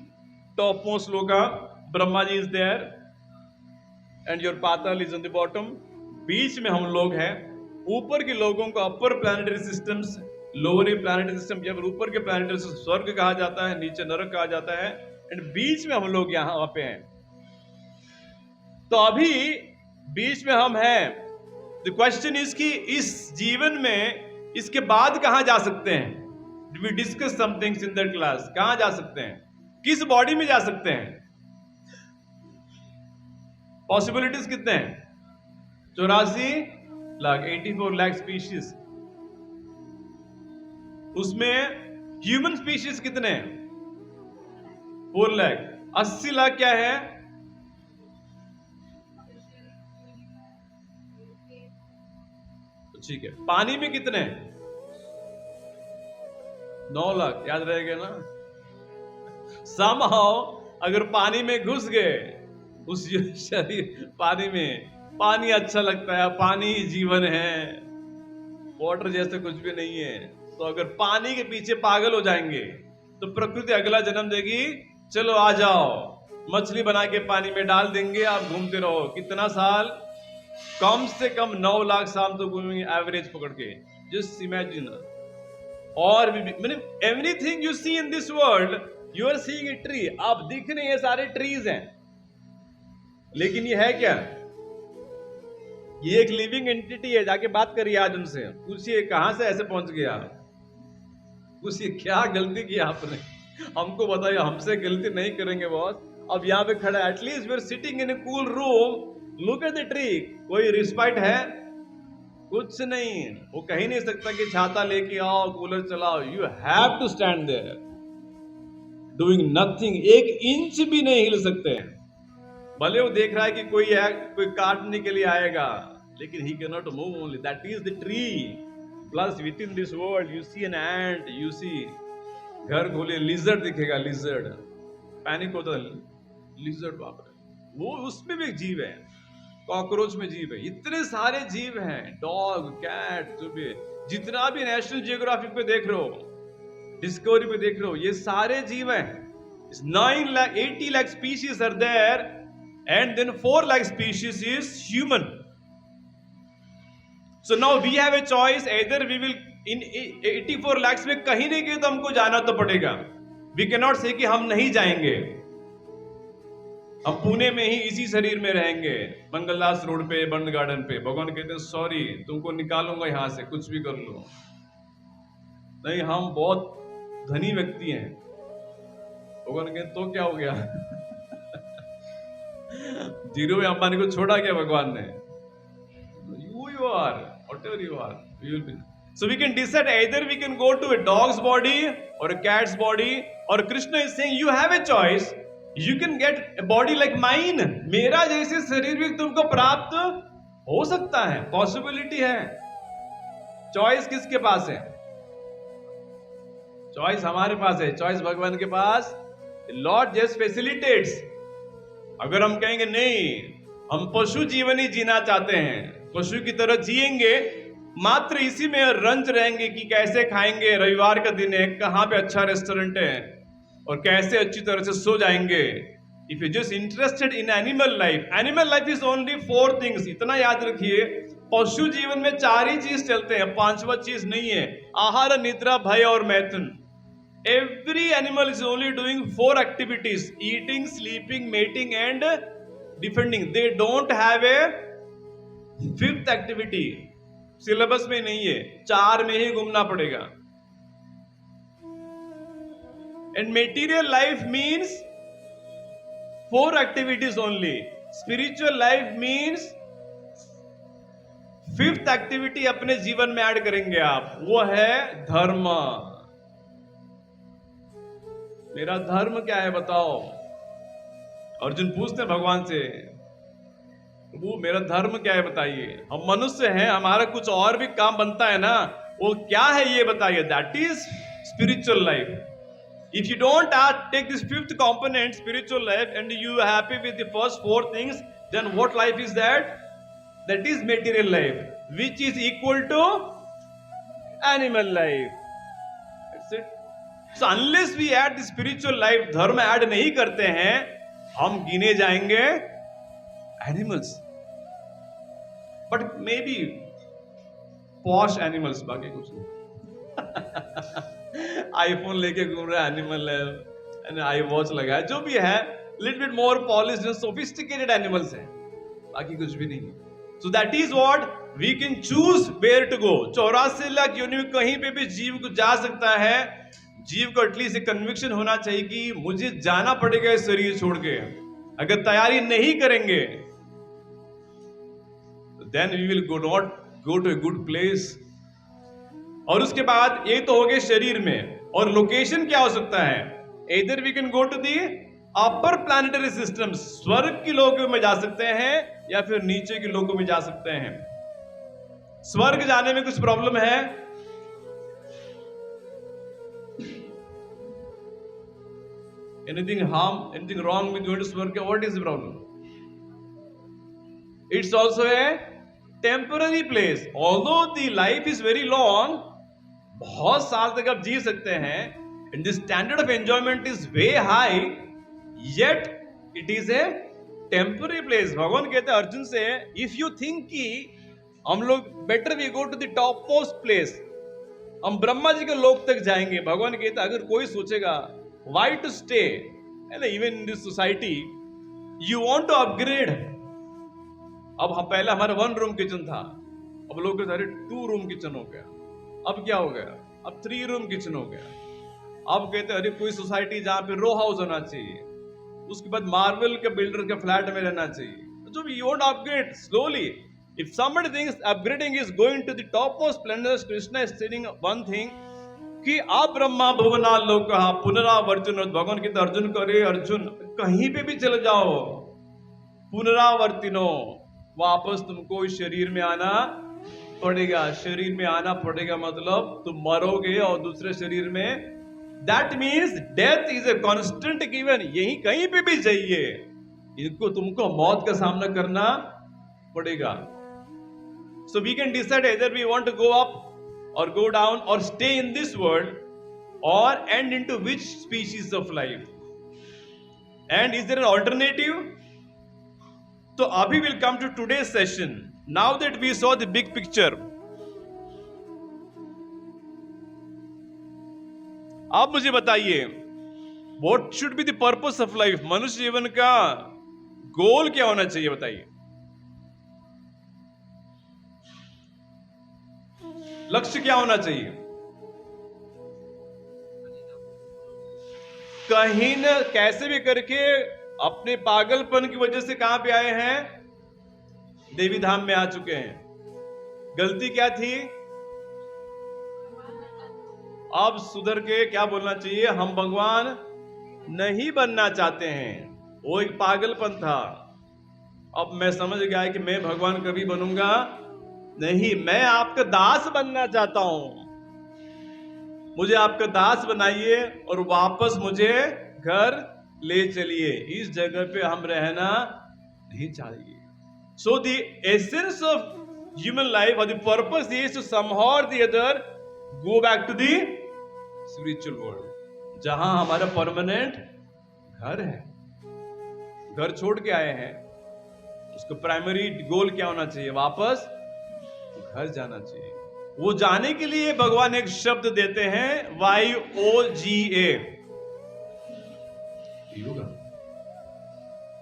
Top most लोका Brahma ji is there and your Patal is on the bottom. बीच में हम लोग हैं. ऊपर के लोगों को upper planetary systems, lower planetary system, जब ऊपर के प्लैनेटरी सिस्टम स्वर्ग कहा जाता है, नीचे नरक कहा जाता है, एंड बीच में हम लोग यहां पे हैं. तो अभी बीच में हम हैं. द क्वेश्चन इज कि इस जीवन में इसके बाद कहां जा सकते हैं? We discuss some things in that class. कहां जा सकते हैं? किस बॉडी में जा सकते हैं? पॉसिबिलिटीज कितने हैं? 84 लाख, 84 लाख स्पीशीज. उसमें ह्यूमन स्पीशीज कितने हैं? 4 लाख. 80 लाख क्या है? ठीक है. पानी में कितने? 9 लाख. याद रहेगा ना. Somehow अगर पानी में घुस गए, उस शरीर पानी में, पानी अच्छा लगता है, पानी जीवन है, वाटर जैसे कुछ भी नहीं है. तो अगर पानी के पीछे पागल हो जाएंगे तो प्रकृति अगला जन्म देगी, चलो आ जाओ, मछली बना के पानी में डाल देंगे, आप घूमते रहो. कितना साल? कम से कम 9 लाख साल तो घूमेंगे एवरेज पकड़ के. Just imagine. और everything you see in this world, you are seeing a tree. आप दिख रहे हैं सारे ट्रीज हैं, लेकिन ये है क्या? ये एक लिविंग एंटिटी है. जाके बात करिए आज उनसे, पूछिए कहां से ऐसे पहुंच गया. पूछिए क्या गलती की आपने, हमको बताइए. हमसे गलती नहीं करेंगे बॉस. अब यहाँ पे खड़ा है, at least we are sitting in a cool room, look at the tree. कोई रिस्पाइट है? कुछ नहीं, वो कह नहीं सकता कि छाता लेके आओ, कूलर चलाओ। You have to stand there doing nothing. 1 inch भी नहीं हिल सकते हैं। भले वो देख रहा है कि कोई काटने के लिए आएगा, लेकिन he can not move only, that is the tree. Plus within this world you see an ant, you see, घर खोले लिजर्ड दिखेगा, लिजर्ड, पैनिक होता है, लिजर्ड, बाप रे, वो उसमें भी एक जीव है, कॉकरोच में जीव है, इतने सारे जीव हैं, डॉग, कैट, जो भी, जितना भी नेशनल जियोग्राफिक पे देख रहे हो, डिस्कवरी पे देख रहे हो, ये सारे जीव हैं। 80 lakh species are there, and then 4 lakh species is human. So now we have a choice, either we will in 84 lakhs में कहीं नहीं गए तो हमको जाना तो पड़ेगा। We cannot say कि हम नहीं जाएंगे, हम पुणे में ही इसी शरीर में रहेंगे, मंगलदास रोड पे, बर्न गार्डन पे। भगवान कहते हैं सॉरी, तुमको निकालूंगा यहां से, कुछ भी कर लो। नहीं, हम बहुत धनी व्यक्ति हैं। भगवान कहते तो क्या हो गया? धीरूभाई अंबानी को छोड़ा क्या भगवान ने? You are whatever you are, you will be. So we can decide, either we can go to a dog's body or a cat's body, or Krishna is saying you have a choice, you can get a body like mine. मेरा जैसे शरीर भी तुमको प्राप्त हो सकता है, पॉसिबिलिटी है। चॉइस किसके पास है? चॉइस हमारे पास है, चॉइस भगवान के पास। Lord just facilitates. अगर हम कहेंगे नहीं, हम पशु जीवन ही जीना चाहते हैं, पशु की तरह जिएंगे, मात्र इसी में रंज रहेंगे कि कैसे खाएंगे, रविवार का दिन है, कहां पे अच्छा रेस्टोरेंट है, और कैसे अच्छी तरह से सो जाएंगे। If you just interested in animal life is only 4 things. इतना याद रखिए, पशु जीवन में 4 ही चीज चलते हैं, 5वां चीज नहीं है। आहार, निद्रा, भय और मैथुन। Every animal is only doing 4 activities: eating, sleeping, mating and defending. They don't have a 5th activity. Syllabus में नहीं है, 4 में ही घूमना पड़ेगा। And material life means 4 activities only. Spiritual life means 5th activity अपने जीवन में ऐड करेंगे आप, वो है धर्म। मेरा धर्म क्या है बताओ? अर्जुन पूछते हैं भगवान से, वो मेरा धर्म क्या है बताइए। हम मनुष्य हैं, हमारा कुछ और भी काम बनता है ना, वो क्या है ये बताइए। That is spiritual life. If you don't take this 5th component, spiritual life, and you are happy with the first 4 things, then what life is that? That is material life, which is equal to animal life. That's it. So unless we add the spiritual life, धर्म ऐड नहीं करते हैं, हम गिने जाएंगे animals, but may be posh animals, बाकी कुछ नहीं। आईफोन लेके घूम रहा है, एनिमल है, आई वॉच लगा है, जो भी है, little bit more polished and sophisticated animals हैं, बाकी कुछ भी नहीं। So that is what we can choose where to go. 84 lakh योनि में कहीं पे भी जीव को जा सकता है। जीव को एटलीस्ट कन्विक्शन होना चाहिए कि मुझे जाना पड़ेगा इस शरीर छोड़ के। अगर तैयारी नहीं करेंगे, then we will not go to a good place. और उसके बाद ये तो हो गए शरीर में, और लोकेशन क्या हो सकता है? इधर we can go to the upper planetary system, स्वर्ग के लोगों में जा सकते हैं, या फिर नीचे के लोगों में जा सकते हैं। स्वर्ग जाने में कुछ प्रॉब्लम है? Anything wrong with going to Swarga? What is the problem? It's also a temporary place. Although the life is very long, बहुत साल तक आप जी सकते हैं, and the standard of enjoyment is way high, yet it is a temporary place. भगवान कहते हैं अर्जुन से, if you think कि हम लोग better we go to the topmost place, हम ब्रह्मा जी के लोक तक जाएंगे। भगवान कहते हैं अगर कोई सोचेगा why to stay, and even in this society you want to upgrade। अब हम पहले हमारा 1 रूम किचन था, अब लोग कहते हैं 2 रूम किचन हो गया। अब क्या हो गया? अब 3 रूम किचन हो गया। अब कहते हैं अरे कोई सोसाइटी जहां पे रो हाउस होना चाहिए, उसके बाद मार्बल के बिल्डर के फ्लैट में रहना चाहिए। जो भी you want upgrade slowly, If somebody thinks upgrading is going to the topmost splendors, Krishna is stating one thing कि आप ब्रह्मा भुवना लोक पुनरावर्तन। भगवान कहते अर्जुन को, अरे अर्जुन कहीं पे भी चले जाओ, पुनरावर्तिनो, वापस तुमको इस शरीर में आना पड़ेगा। शरीर में आना पड़ेगा मतलब तुम मरोगे और दूसरे शरीर में, that means death is a constant given. यही कहीं पे भी जाइए, इनको तुमको मौत का सामना करना पड़ेगा। So we can decide either we want to go up or go down or stay in this world or end into which species of life, and is there an alternative? So abhi will come to today's session. Now that we saw the big picture, आप मुझे बताइए what should be the purpose of life? मनुष्य जीवन का गोल क्या होना चाहिए, बताइए। लक्ष्य क्या होना चाहिए? कहीं न कैसे भी करके अपने पागलपन की वजह से कहां पे आए हैं? देवी धाम में आ चुके हैं। गलती क्या थी? अब सुधर के क्या बोलना चाहिए? हम भगवान नहीं बनना चाहते हैं। वो एक पागलपन था। अब मैं समझ गया कि मैं भगवान कभी बनूंगा नहीं, मैं आपका दास बनना चाहता हूं। मुझे आपका दास बनाइए और वापस मुझे घर ले चलिए। इस जगह पे हम रहना नहीं चाहिए। So the essence of human life or the purpose is to somehow or the other go back to the spiritual world, जहां हमारा परमानेंट घर है। घर छोड़ के आए हैं, उसको प्राइमरी गोल क्या होना चाहिए? वापस घर जाना चाहिए। वो जाने के लिए भगवान एक शब्द देते हैं, YOGA, योगा।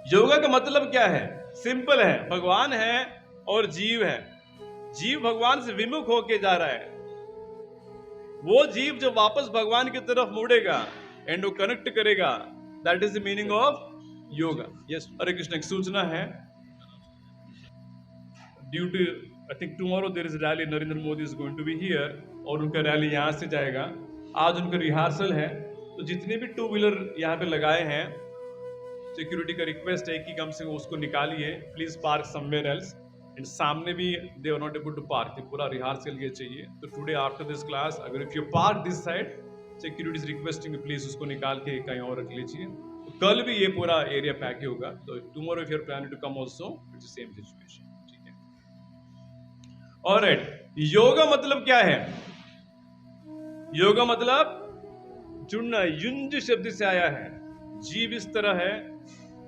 योगा का मतलब क्या है? सिंपल है, भगवान है और जीव है। जीव भगवान से विमुख होके जा रहा है। वो जीव जो वापस भगवान की तरफ मुड़ेगा एंड वो कनेक्ट करेगा, that is the meaning of yoga. Yes, Hare Krishna. एक सूचना है, due to I think tomorrow there is a rally, Narendra Modi is going to be here, और उनका रैली यहाँ से जाएगा। आज उनका रिहर्सल है, तो जितने भी टू व्हीलर यहाँ पे लगाए हैं, सिक्योरिटी का रिक्वेस्ट है कि कम से कम उसको निकालिए, please park somewhere else. And सामने भी they are not able to park, पूरा रिहर्सल ये चाहिए। तो टुडे आफ्टर दिस क्लास, अगर if you park this side, security is requesting please उसको निकाल के कहीं और रख लीजिए। तो कल भी ये पूरा एरिया पैक ही होगा। तो tomorrow if you are planning to come also, it's the same situation. Alright, yoga मतलब क्या है? योगा मतलब जुड़ना, युंज शब्द से आया है। जीव इस तरह है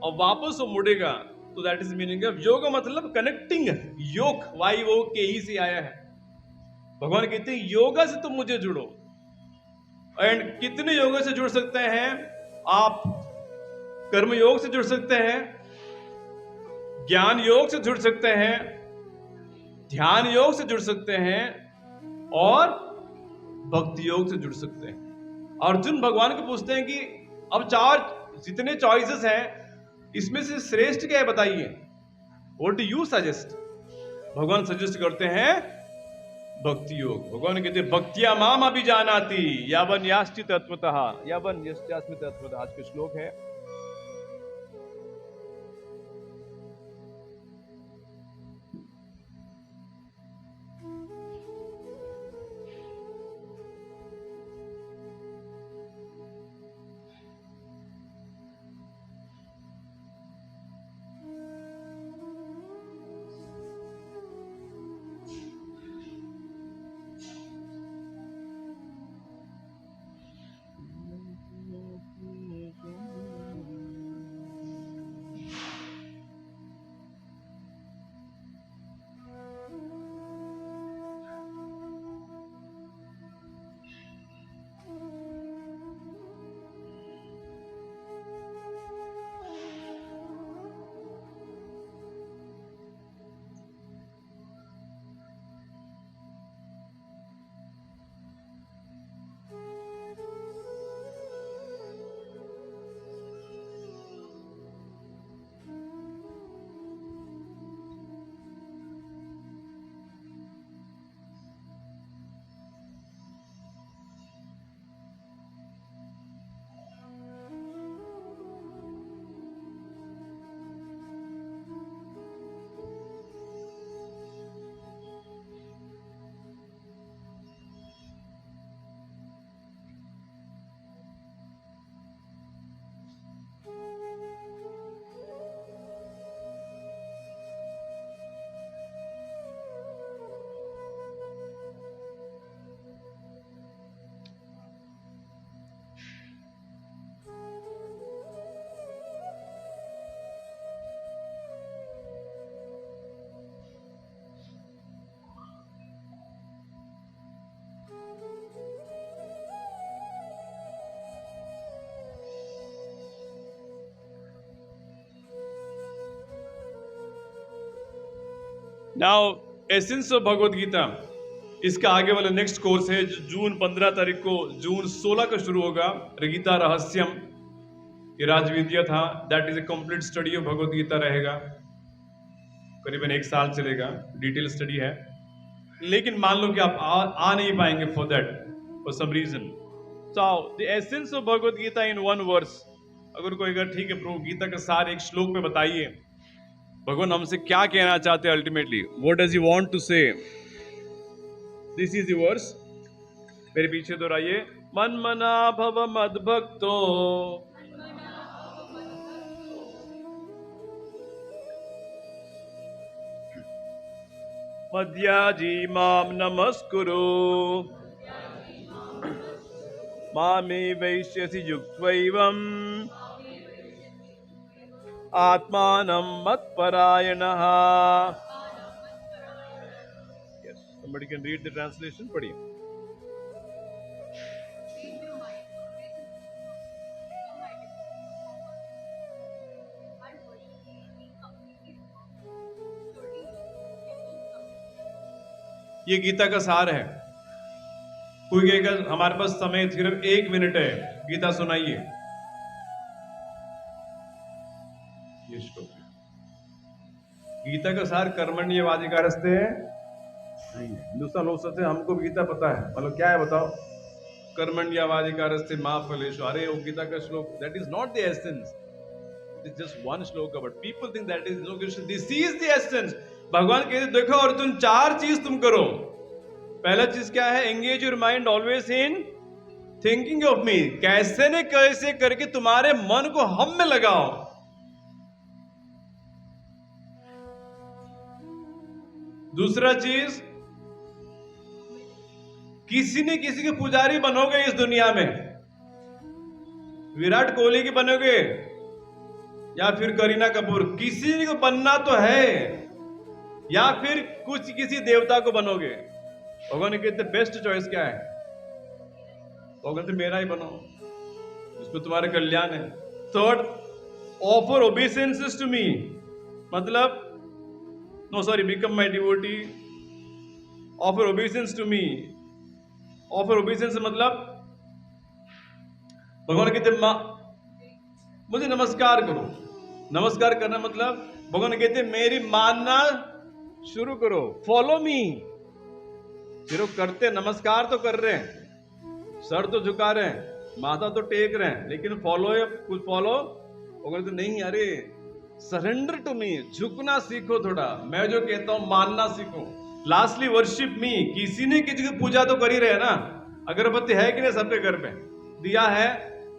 और वापस वो मुड़ेगा, तो that is meaning of yoga. मतलब कनेक्टिंग, योग, YOKE से आया है। भगवान कहते हैं योगा से तुम मुझे जुड़ो। एंड कितने योगा से जुड़ सकते हैं आप? कर्म योग से जुड़ सकते हैं, ज्ञान योग से जुड़ सकते हैं, ध्यान योग से जुड़ सकते हैं और भक्ति योग से जुड़ सकते हैं। अर्जुन भगवान को पूछते हैं कि अब चार जितने चॉइसेस हैं, इसमें से श्रेष्ठ क्या है बताइए, व्हाट डू यू सजेस्ट? भगवान सजेस्ट करते हैं भक्ति योग। भगवान कहते हैं भक्तिया माम अभिजानाति यावन यास्ति तत्वतः यावन यस्यास्मि तत्वतः। आज का श्लोक है, now essence of Bhagavad Gita, इसका आगे वाला नेक्स्ट कोर्स है जो जून 15 तारीख को, जून 16 को शुरू होगा, गीता रहस्यम। ये राजविद्या था, that is a complete study of Bhagavad Gita रहेगा, करीबन 1 साल चलेगा, डिटेल स्टडी है। लेकिन मान लो कि आप आ नहीं पाएंगे for that, for some reason, so the essence of Bhagavad Gita in one verse. अगर कोई अगर ठीक है प्रभु गीता का सार एक श्लोक में बताइए, भगवान हमसे क्या कहना चाहते हैं ultimately, what does he want to say, this is the verse. मेरे पीछे दोहराइए, मन मना भव मद भक्तो मद्याजी माम नमस्कुरु मामे वैश्यसि युक्त्वैवम् आत्मानं मत्परायणः। Yes, somebody can read the translation, पढ़िए। ये गीता का सार है। कोई कहेगा हमारे पास समय सिर्फ 1 मिनट है, गीता सुनाइए। ये श्लोक है। गीता का सार कर्मण्यवाधिकारस्ते है नहीं है। हिंदुस्तान लोग सोचते हैं हमको गीता पता है, मतलब क्या है बताओ, कर्मण्यवाधिकारस्ते मा फलेषु, अरे वो गीता का श्लोक, that is not the essence, it is just one श्लोक, but people think that is no, this is the essence. भगवान कहते देखो अर्जुन 4 चीज तुम करो। पहला चीज क्या है, engage your mind always in thinking of me, कैसे न कैसे करके तुम्हारे मन को हम में लगाओ। दूसरा चीज, किसी न किसी के पुजारी बनोगे इस दुनिया में, विराट कोहली के बनोगे या फिर करीना कपूर, किसी को बनना तो है, या फिर कुछ किसी देवता को बनोगे। भगवान ने कहते बेस्ट चॉइस क्या है, भगवान कहते मेरा ही बनो, इसमें तुम्हारे कल्याण है। Third, offer obeisances to me, मतलब no sorry, become my devotee, offer obeisance to me. Offer obeisance मतलब भगवान कहते मुझे नमस्कार करो। नमस्कार करना मतलब भगवान कहते मेरी मानना शुरू करो, फॉलो मी। सिर्फ करते, नमस्कार तो कर रहे हैं, सर तो झुका रहे हैं, माथा तो टेक रहे हैं, लेकिन फॉलो या कुछ फॉलो भगवान तो नहीं। अरे सरेंडर टू मी, झुकना सीखो थोड़ा, मैं जो कहता हूं मानना सीखो। लास्टली वर्शिप मी, किसी ने किसी की पूजा तो कर ही रहे ना, अगरबत्ती है कि नहीं सबके घर पे, दिया है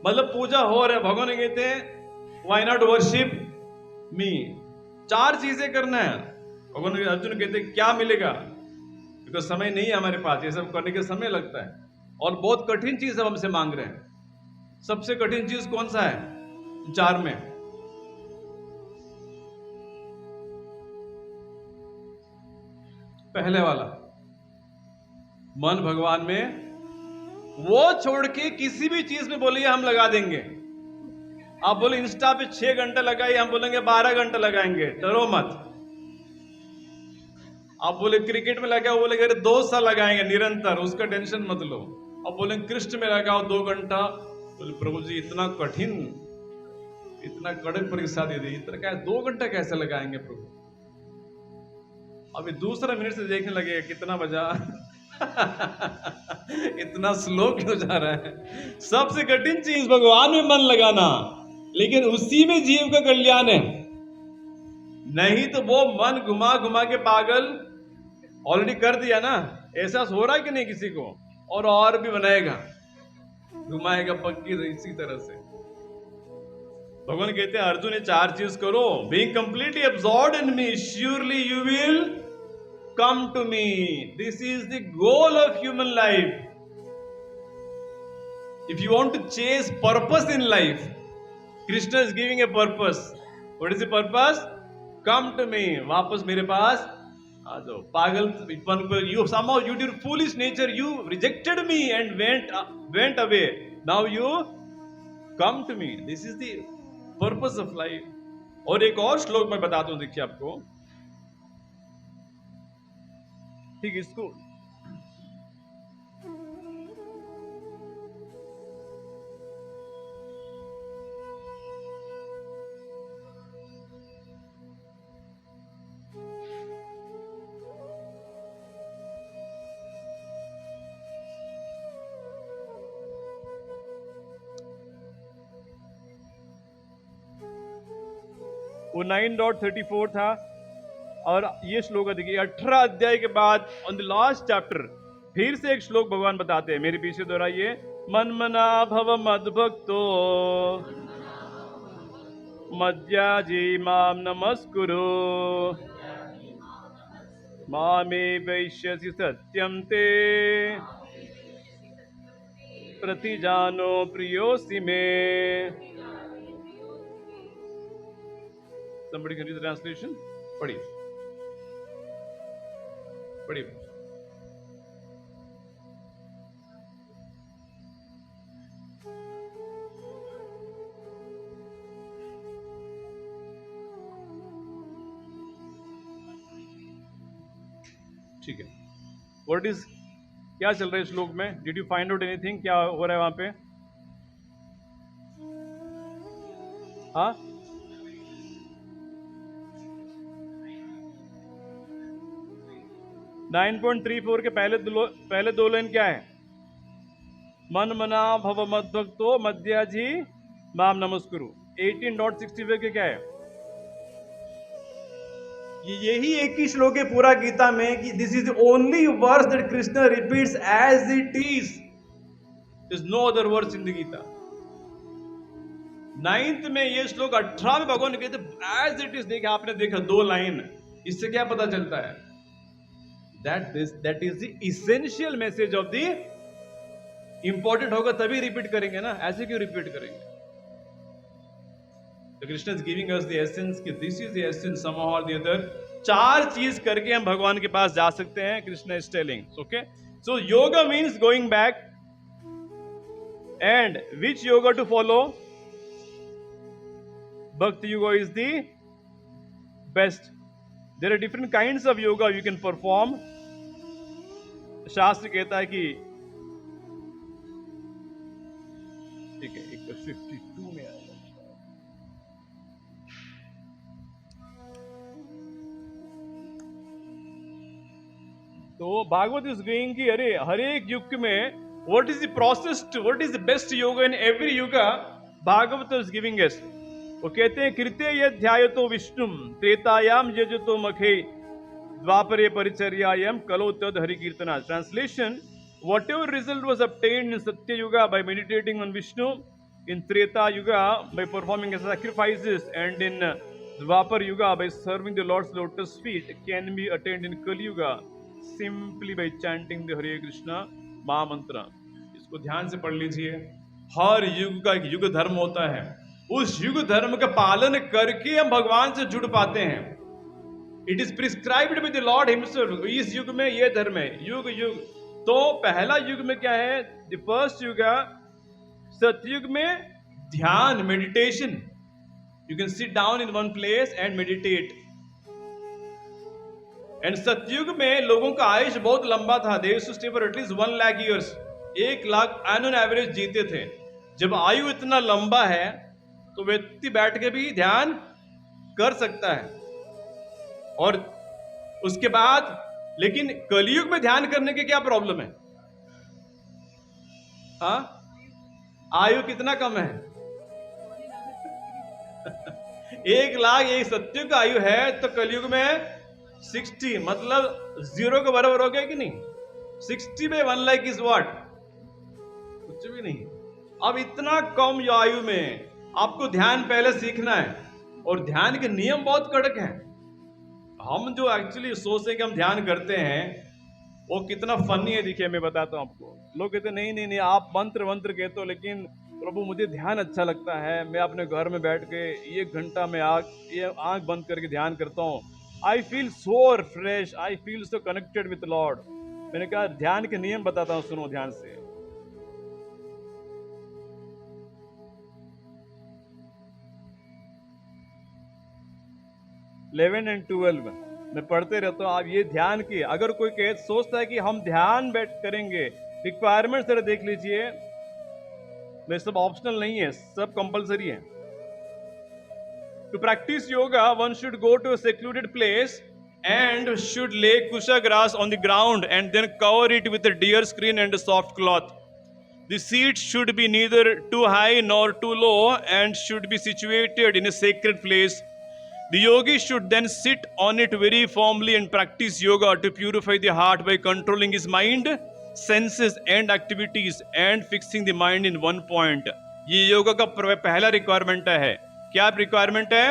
मतलब पूजा हो रहा है। भगवान कहते हैं व्हाई नॉट वर्शिप मी। 4 चीजें करना है। भगवान अर्जुन कहते हैं क्या मिलेगा, क्योंकि समय नहीं है हमारे पास, ये सब करने के समय लगता है, और बहुत कठिन चीज हम हमसे मांग रहे हैं। सबसे कठिन चीज कौन सा है 4 में? पहले वाला, मन भगवान में, वो छोड़ के किसी भी चीज में बोलिए हम लगा देंगे। आप बोले इंस्टा पे 6 घंटे लगाइए, हम बोलेंगे 12 घंटे लगाएंगे, डरो मत। आप बोले क्रिकेट में लगाओ, बोलेंगे 2 साल लगाएंगे निरंतर, उसका टेंशन मत लो। आप बोले कृष्ण में लगाओ 2 घंटा, बोले प्रभु जी इतना कठिन, इतना कड़क परीक्षा दे दी, इतना क्या 2 घंटा कैसे लगाएंगे प्रभु? अभी दूसरा मिनट से देखने लगेगा कितना बजा इतना स्लो क्यों जा रहा है। सबसे कठिन चीज भगवान में मन लगाना, लेकिन उसी में जीव का कल्याण है। नहीं तो वो मन घुमा घुमा के पागल ऑलरेडी कर दिया ना, एहसास हो रहा है कि नहीं किसी को, और भी बनाएगा, घुमाएगा पक्की इसी तरह से। भगवान कहते हैं अर्जुन ये 4 चीज करो, being completely absorbed in me, surely you will come to me. This is the goal of human life. If you want to chase purpose in life, Krishna is giving a purpose. What is the purpose? Come to me. वापस मेरे पास आ जाओ। पागलपन पर you somehow you did foolish nature, you rejected me and went away. Now you come to me. This is the purpose of life. और एक और श्लोक मैं बताता हूं, देखिए आपको, ठीक है, इसको वो 9.34 था। और ये श्लोक देखिए 18 अध्याय के बाद ऑन द लास्ट चैप्टर फिर से एक श्लोक भगवान बताते हैं, मेरे पीछे दोहराइए। मन मना भव मद्भक्तो मद्याजी माम नमस्कुरु मामे वैश्यसि सत्यम ते प्रतिजानो प्रियोसि मे। Somebody can read the translation? पढ़िए पढ़िए। ठीक है, व्हाट इज, क्या चल रहा है श्लोक में? Did you find out anything? क्या हो रहा है वहां पे? हाँ, 9.34 के पहले दो लाइन क्या है? मन मना भव मद्भक्तो मद्याजी माम नमस्कुरु। 18.65 के क्या है? यही एक ही श्लोक है पूरा गीता में कि this is the only verse that Krishna repeats as it is. There's no other verse in the Gita. 9th में ये श्लोक 18 में भगवान ने कहते एज इट इज। देखा आपने, देखा दो लाइन, इससे क्या पता चलता है? That is the essential message of the. Important होगा तभी रिपीट करेंगे ना, ऐसे क्यों रिपीट करेंगे? तो Krishna is giving us the essence कि this is the essence somehow or the other। 4 चीज करके हम भगवान के पास जा सकते हैं, Krishna is telling. Okay, so yoga means going back. And which yoga to follow? Bhakti yoga is the best. There are different kinds of yoga you can perform. शास्त्र कहता है कि ठीक है, 52 में आएगा। तो भागवत इज गोइंग कि अरे हर एक युग में what is the process, what is the best yoga in every yoga, Bhagavat is giving us. वो कहते हैं कृत्य ध्यायतो विष्णुम त्रेतायाम यजतो मखे द्वापरे परिचर्यायाम कलो तद हरि कीर्तना। Translation, whatever result was obtained in Satya Yuga by meditating on Vishnu, in Treta Yuga by performing sacrifices, and in Dwapar Yuga by serving the Lord's lotus feet, can be attained in Kali Yuga simply by chanting the Hare Krishna Maha Mantra। इसको ध्यान से पढ़ लीजिए। हर युग का एक युग धर्म होता है, उस युग धर्म का पालन करके हम भगवान से जुड़ पाते हैं। It is prescribed with the Lord himself. इस युग में ये धर्म है, युग युग। तो पहला युग में क्या है? द फर्स्ट युग, सतयुग में ध्यान, meditation. You can sit down in one place and meditate. And Satyuga में लोगों का आयुष बहुत लंबा था। They used to stay for at least 1 lakh years. 1 lakh on average जीते थे। जब आयु इतना लंबा है तो व्यक्ति बैठ के भी ध्यान कर सकता है। और उसके बाद, लेकिन कलयुग में ध्यान करने के क्या प्रॉब्लम है? हाँ, आयु कितना कम है? 1 लाख, एक सतयुग का आयु है तो कलयुग में 60, मतलब 0 के बराबर हो गया कि नहीं? 60 में 1 लाख इज व्हाट? कुछ भी नहीं। अब इतना कम आयु में आपको ध्यान पहले सीखना है, और ध्यान के नियम बहुत कड़क हैं। हम जो एक्चुअली सोचते हैं कि हम ध्यान करते हैं, वो कितना फनी है। देखिए मैं बताता हूं आपको। लोग कहते नहीं नहीं नहीं, आप मंत्र कहते हो, लेकिन प्रभु मुझे ध्यान अच्छा लगता है, मैं अपने घर में बैठ के 1 घंटा में आंख बंद करके ध्यान करता हूं। I feel so fresh, I feel so connected with Lord. मैंने कहा ध्यान के नियम बताता हूं, सुनो ध्यान से। $11 and $12 मैं पढ़ते रहता हूँ, आप ये ध्यान की, अगर कोई सोचता है कि हम ध्यान बैठ करेंगे, रिक्वायरमेंट जरा देख लीजिए, मैं सब ऑप्शनल नहीं है, सब कंपलसरी है। To practice yoga, one should go to a secluded place and should lay kusha grass on the ground and then cover it with a deer skin and a soft cloth. The seat should be neither too high nor too low and should be situated in a sacred place. The yogi should then sit on it very firmly and practice yoga to purify the heart by controlling his mind, senses and activities and fixing the mind in one point. ये योगा का पहला रिक्वायरमेंट है। क्या रिक्वायरमेंट है?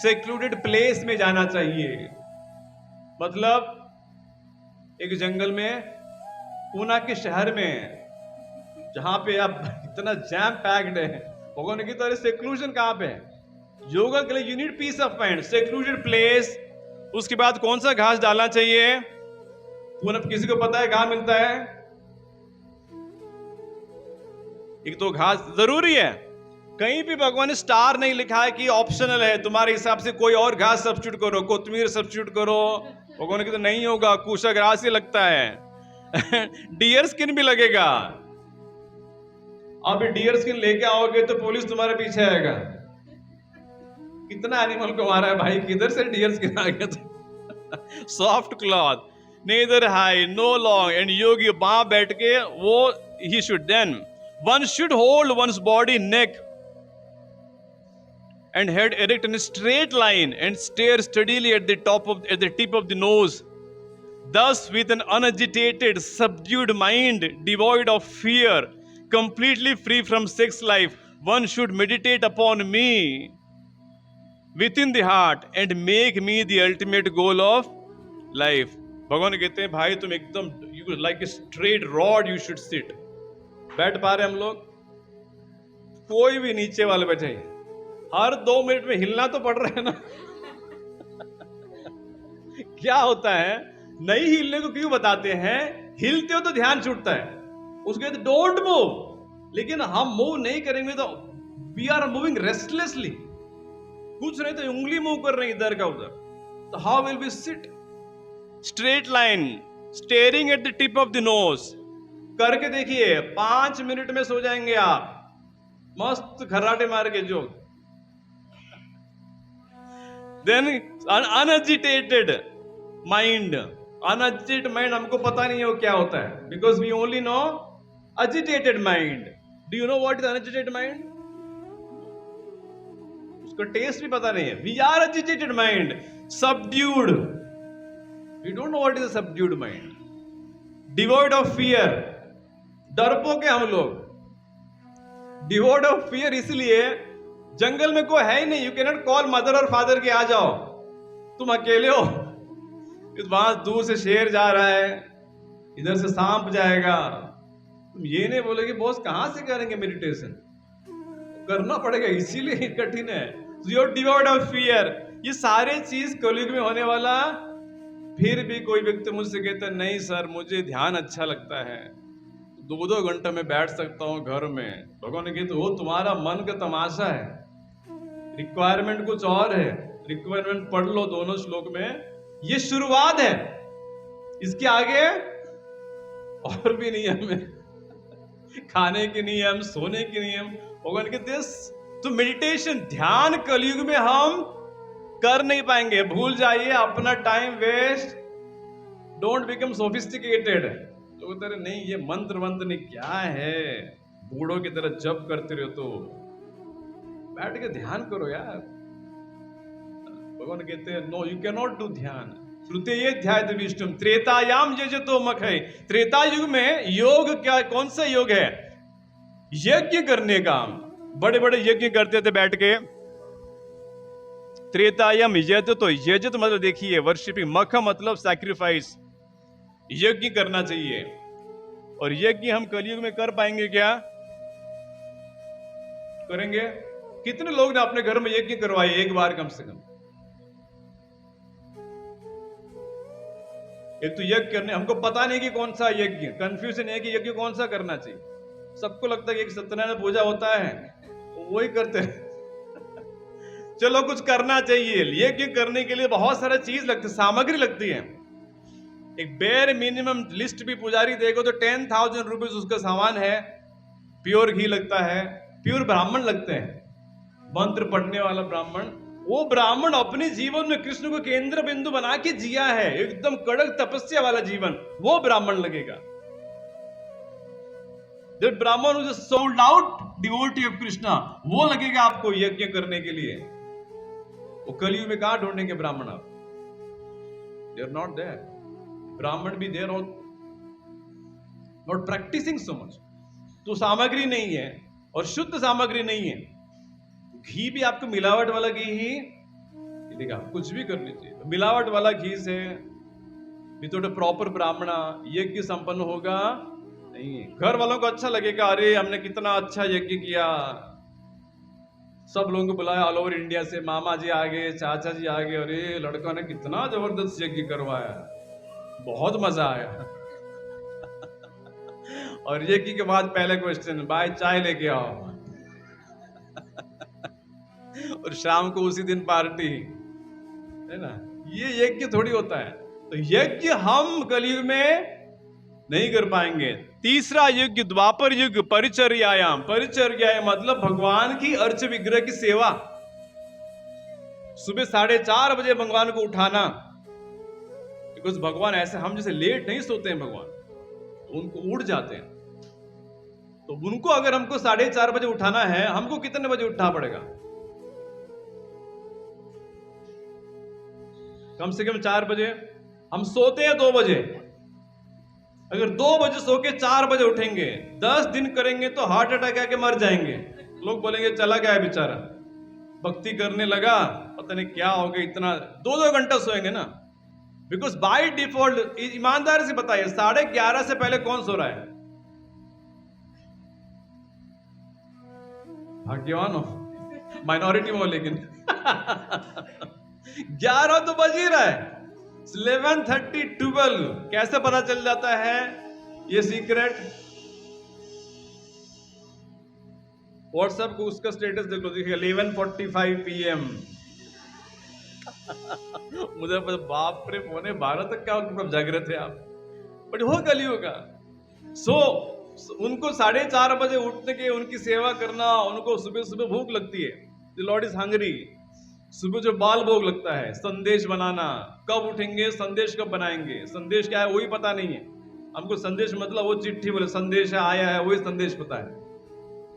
सेक्लूडेड प्लेस में जाना चाहिए। मतलब एक जंगल में, पूना के शहर में, जहां पे आप इतना जैम पैक्ड है, भगवान ने कहा सेक्लूजन कहां पे है? योगा के लिए you need piece of mind, secluded place. उसके बाद कौन सा घास डालना चाहिए? पूना किसी को पता है कहां मिलता है? एक तो घास जरूरी है, कहीं भी भगवान ने स्टार नहीं लिखा है कि ऑप्शनल है, तुम्हारे हिसाब से कोई और घास सब्स्टिट्यूट करो, कोतमीर सब्स्टिट्यूट करो। भगवान ने कहा तो नहीं होगा, कुशा घास ही लगता है। डियर स्किन भी लगेगा। अब डियर स्किन लेके आओगे तो पुलिस तुम्हारे पीछे आएगा, कितना एनिमल को मारा है भाई, किधर से डियर स्किन आ गया? Soft cloth, neither high no long, and yogi वहां बैठ के वो he should then one should hold one's body neck and head erect in a straight line and stare steadily at the tip of the nose. Thus, with an unagitated, subdued mind, devoid of fear, completely free from sex life, one should meditate upon me within the heart and make me the ultimate goal of life. भगवान कहते हैं भाई तुम एकदम you like a straight rod you should sit. बैठ पा रहे हम लोग? कोई भी नीचे वाले बैठे, हर 2 मिनट में हिलना तो पड़ रहा है ना। क्या होता है, नहीं हिलने को क्यों बताते हैं? हिलते हो तो ध्यान छूटता है, उसके बाद डोंट मूव। लेकिन हम मूव नहीं करेंगे तो वी आर मूविंग रेस्टलेसली, कुछ नहीं तो उंगली मूव कर रहे हैं इधर का उधर, तो how will we sit? Straight line, staring at the tip of the nose करके देखिए, 5 मिनट में सो जाएंगे आप, मस्त खर्राटे मार के जो। Then unagitated mind, unagitated mind हमको पता नहीं है वो क्या होता है, because we only know agitated mind. Do you know what is unagitated mind? उसका टेस्ट भी पता नहीं है। We are agitated mind, subdued. We don't know what is a subdued mind. Devoid of fear, डरपोक है हम लोग। Devoid of fear इसलिए जंगल में कोई है ही नहीं, you can not call mother और फादर के आ जाओ, तुम अकेले हो। वहां दूर से शेर जा रहा है, इधर से सांप जाएगा, तुम ये नहीं बोलोगे बॉस कहां से करेंगे मेडिटेशन, करना पड़ेगा, इसीलिए कठिन है। You are devoid of fear. ये सारे चीज कलयुग में होने वाला। फिर भी कोई व्यक्ति मुझसे कहता है नहीं सर मुझे ध्यान अच्छा लगता है, 2-2 घंटा में बैठ सकता हूं घर में। भगवान ने कहा तो वो तुम्हारा मन का तमाशा है, रिक्वायरमेंट कुछ और है। रिक्वायरमेंट पढ़ लो दोनों श्लोक में, ये शुरुआत है, इसके आगे और भी नियम है, खाने के नियम, सोने के नियम। भगवान कहते तो मेडिटेशन, ध्यान कलयुग में हम कर नहीं पाएंगे, भूल जाइए, अपना time waste, don't become sophisticated. तो कहते रहे नहीं ये मंत्र नहीं, क्या है बूढ़ों की तरह जप करते रहो, तो बैठ के ध्यान करो यार। भगवान कहते हैं no you can not do ध्यान, श्रुते ये ध्याय विष्णु त्रेतायाम यजतो मखै। त्रेता युग में योग क्या, कौन सा योग है? यज्ञ करने का। बड़े बड़े यज्ञ करते थे बैठ के। त्रेतायाम यजतो, यजत मतलब देखिए वर्शिपिंग, मख मतलब सैक्रिफाइस, यज्ञ करना चाहिए। और यज्ञ हम कलयुग में कर पाएंगे क्या? करेंगे? कितने लोग ने अपने घर में यज्ञ करवाए एक बार कम से कम? एक तो यज्ञ करने, हमको पता नहीं कि कौन सा यज्ञ, कंफ्यूजन है कि यज्ञ कौन सा करना चाहिए। सबको लगता है कि एक सत्यनारायण पूजा होता है वही करते हैं। चलो कुछ करना चाहिए, यज्ञ करने के लिए बहुत सारा चीज लगती, सामग्री लगती है। एक बेयर मिनिमम लिस्ट भी पुजारी देखो तो 10,000 रुपीज उसका सामान है। प्योर घी लगता है, प्योर ब्राह्मण लगते हैं, मंत्र पढ़ने वाला ब्राह्मण। वो ब्राह्मण अपने जीवन में कृष्ण को केंद्र बिंदु बना के जिया है, एकदम कड़क तपस्या वाला जीवन, वो ब्राह्मण लगेगा। That ब्राह्मण who is sold out devotee of Krishna, वो लगेगा आपको यज्ञ करने के लिए। वो कलयुग में कहां ढूंढेंगे ब्राह्मण आप? They are not there. ब्राह्मण भी देर और नॉट प्रैक्टिसिंग सो मच। तो सामग्री नहीं है और शुद्ध सामग्री नहीं है। घी भी आपको मिलावट वाला घी ही मिलेगा, कुछ भी कर लीजिए मिलावट वाला घी से विदाउट अ प्रॉपर ब्राह्मणा यज्ञ संपन्न होगा नहीं। घर वालों को अच्छा लगेगा, अरे हमने कितना अच्छा यज्ञ किया, सब लोगों को बुलाया ऑल ओवर इंडिया से, मामा जी आ गए, चाचा जी आ गए, अरे लड़का ने कितना जबरदस्त यज्ञ करवाया, बहुत मजा आया। और यज्ञ के बाद पहले क्वेश्चन, भाई चाय लेके आओ। और शाम को उसी दिन पार्टी, है ना। ये यज्ञ थोड़ी होता है। तो यज्ञ हम कलयुग में नहीं कर पाएंगे। तीसरा यज्ञ द्वापर युग परिचर्यायाम। परिचर्या मतलब भगवान की अर्च विग्रह की सेवा। सुबह 4:30 बजे भगवान को उठाना, बिकॉज भगवान ऐसे हम जैसे लेट नहीं सोते हैं, भगवान तो उनको उठ जाते हैं। तो उनको अगर हमको 4:30 बजे उठाना है, हमको कितने बजे उठना पड़ेगा? कम से कम 4 बजे। हम सोते हैं 2 बजे, अगर 2 बजे सो के 4 बजे उठेंगे, 10 दिन करेंगे तो हार्ट अटैक आके मर जाएंगे। लोग बोलेंगे चला गया बेचारा, भक्ति करने लगा, पता नहीं क्या हो गया, इतना 2-2 घंटा सोएंगे ना। बिकॉज बाय डिफॉल्ट, ईमानदारी से बताइए, 11:30 से पहले कौन सो रहा है? भाग्यवान हो, माइनॉरिटी में हो, लेकिन 11 तो बज ही रहा है। 11:30, 12 कैसे पता चल जाता है ये सीक्रेट? व्हाट्सएप को उसका स्टेटस देख लो, देखिए 11:45 PM। मुझे बाप रे, 11:15 तक क्या जग रहे थे आप? बट हो कलयुग का। सो उनको 4:30 बजे उठने के, उनकी सेवा करना, उनको सुबह सुबह भूख लगती है, द लॉर्ड इज हंग्री। सुबह जो बाल भोग लगता है, संदेश बनाना, कब उठेंगे, संदेश कब बनाएंगे, संदेश क्या है वही पता नहीं है हमको। संदेश मतलब वो चिट्ठी बोले संदेश आया है, वही संदेश पता है।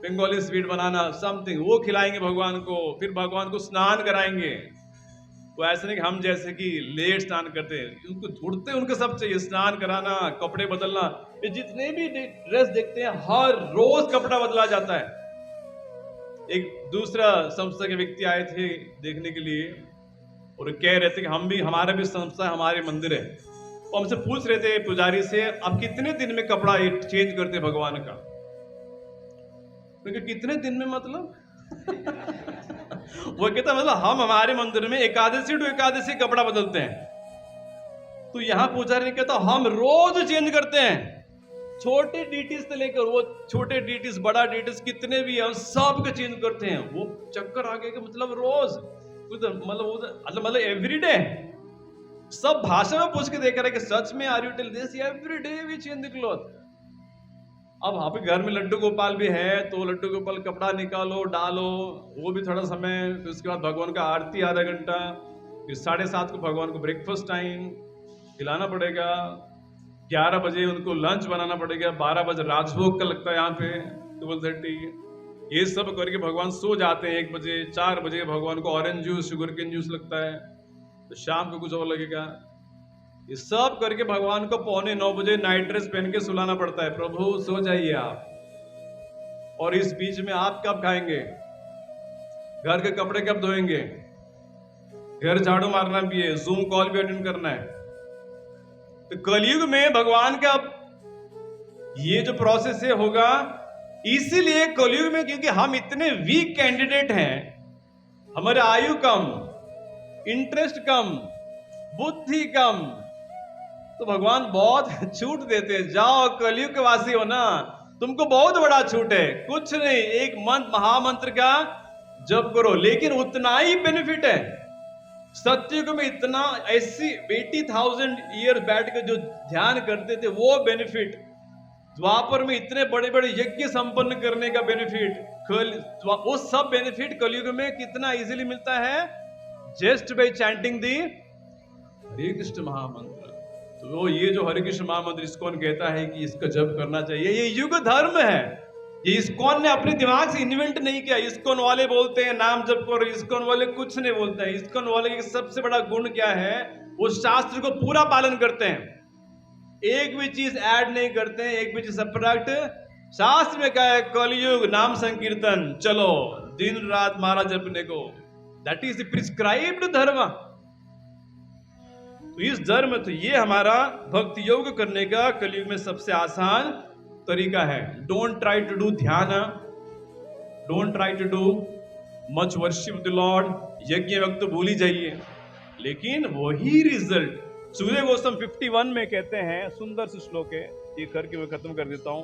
बंगाली स्वीट बनाना, समथिंग, वो खिलाएंगे भगवान को, फिर भगवान को स्नान कराएंगे। वो ऐसे नहीं कि हम जैसे कि लेट स्नान करते हैं, उनको उठते उनको सब चाहिए, स्नान कराना, कपड़े बदलना। ये जितने भी ड्रेस देखते हैं, हर रोज कपड़ा बदला जाता है। एक दूसरा संस्था के व्यक्ति आए थे देखने के लिए और कह रहे थे कि हम भी, हमारा भी संस्था, हमारे मंदिर है। वो हमसे पूछ रहे थे पुजारी से, आप कितने दिन में कपड़ा चेंज करते भगवान का? क्योंकि कितने दिन में मतलब वो कहता मतलब हम हमारे मंदिर में एकादशी टू एकादशी कपड़ा बदलते हैं। तो यहां पुजारी ने कहता हम रोज चेंज करते हैं, छोटे डीटीज से लेकर वो छोटे डीटीज, बड़ा डीटीज कितने भी है, सब के चेंज करते हैं। वो चक्कर आ गया कि मतलब रोज, मतलब एवरीडे। सब भाषा में पूछ के देख रहे कि सच में are you tell this? Every day we change the cloth. अब आपके घर में लड्डू गोपाल भी है, तो लड्डू गोपाल कपड़ा निकालो, डालो, वो भी थोड़ा समय, फिर उसके बाद भगवान का आरती आधा घंटा, फिर 7:30 को भगवान को ब्रेकफास्ट टाइम खिलाना पड़ेगा, 11 बजे उनको लंच बनाना पड़ेगा, 12 बजे राजभोग का लगता है यहाँ पे 12:30। ये सब करके भगवान सो जाते हैं 1 बजे। 4 बजे भगवान को orange juice, sugar cane juice लगता है, तो शाम को कुछ और लगेगा। ये सब करके भगवान को 8:45 बजे नाइट ड्रेस पहन के सुलाना पड़ता है, प्रभु सो जाइए आप। और इस बीच में आप कब खाएंगे, घर के कपड़े कब धोएंगे, घर झाड़ू मारना भी है, जूम कॉल भी अटेंड करना है। तो कलयुग में भगवान का ये जो प्रोसेस है होगा, इसीलिए कलयुग में, क्योंकि हम इतने वीक कैंडिडेट हैं, हमारे आयु कम, इंटरेस्ट कम, बुद्धि कम, तो भगवान बहुत छूट देते हैं। जाओ कलयुग के वासी हो ना, तुमको बहुत बड़ा छूट है, कुछ नहीं, एक मंत्र, महामंत्र का जप करो, लेकिन उतना ही बेनिफिट है। सत्युग में इतना 80,000 ईयर बैठ के जो ध्यान करते थे वो बेनिफिट, द्वापर में इतने बड़े बड़े यज्ञ संपन्न करने का बेनिफिट, वो सब बेनिफिट कलयुग में कितना इजीली मिलता है, जस्ट बाय चैंटिंग दी हरे कृष्ण महामंत्र। तो वो ये जो हरे कृष्ण महामंत्र इस्कॉन कहता है कि इसका जप करना चाहिए, ये युग धर्म है। ये इस्कॉन ने अपने दिमाग से इन्वेंट नहीं किया। इस्कॉन वाले बोलते हैं नाम जप करो, इस्कॉन वाले कुछ नहीं बोलते हैं। इस्कॉन वाले का सबसे बड़ा गुण क्या है, वो शास्त्र को पूरा पालन करते हैं, एक भी चीज ऐड नहीं करते हैं, एक भी चीज सब्ट्रैक्ट। शास्त्र में क्या है, कलयुग नाम संकीर्तन, चलो दिन रात मारा जपने को, दैट इज द प्रिस्क्राइब्ड धर्म। तो इस धर्म, तो ये हमारा भक्ति योग करने का कलयुग में सबसे आसान तरीका है। डोंट ट्राई टू डू ध्यान, don't try to do much worship the lord. यज्ञ वक्त तो भूल ही जाइए, लेकिन वही रिजल्ट सूर्य गोस्वामी 51 में कहते हैं, सुंदर से श्लोक है, ये करके मैं खत्म कर देता हूं।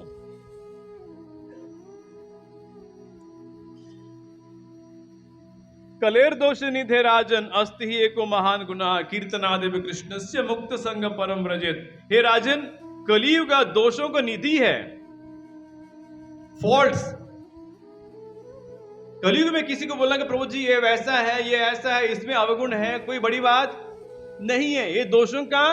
कलेर दोष निधे राजन अस्ति ही एको महान गुना कीर्तनादेव कृष्णस्य मुक्त संग परम व्रजेत। हे राजन, कलियुग का दोषों का निधि है, फॉल्ट्स। कलियुग में किसी को बोलना कि प्रभु जी ये वैसा है, ये ऐसा है, इसमें अवगुण है, कोई बड़ी बात नहीं है। ये दोषों का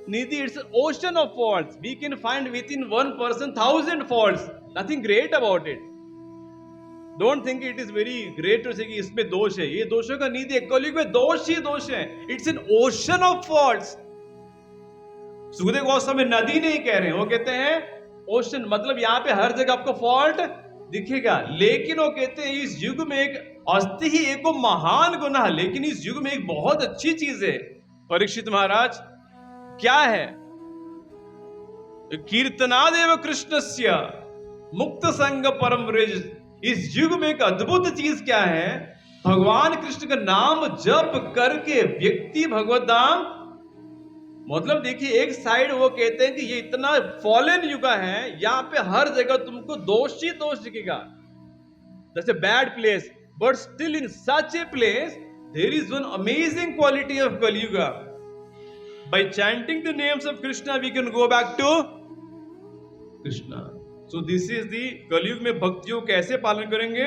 निधि, it's ocean of faults. We can find within one person 1000 faults, nothing great about it. Don't think it is very great to say कि इसमें दोष है। ये दोषों का निधि है, कलयुग में दोष ही दोष है। It's an ocean of faults. Sukhdev Goswami नदी नहीं कह रहे हैं, वो कहते हैं ओशन, मतलब यहां पे हर जगह आपको फॉल्ट दिखेगा। लेकिन वो कहते हैं इस युग में एक अस्ति ही एको महान गुनाह, लेकिन इस युग में एक बहुत अच्छी चीज है। परीक्षित महाराज, क्या है? कीर्तनादेव कृष्णस्य मुक्त संग परम व्रज। इस युग में एक अद्भुत चीज क्या है? भगवान कृष्ण का नाम जप करके व्यक्ति भगवत धाम, मतलब देखिए, एक साइड वो कहते हैं कि ये इतना फॉलन युग है, यहां पे हर जगह तुमको दोष ही दोष दिखेगा, that's a bad place, but still in such a place there is one amazing quality of Kaliyuga. By chanting the names of Krishna we can go back to Krishna. So this is the Kalyug में भक्ति योग कैसे पालन करेंगे?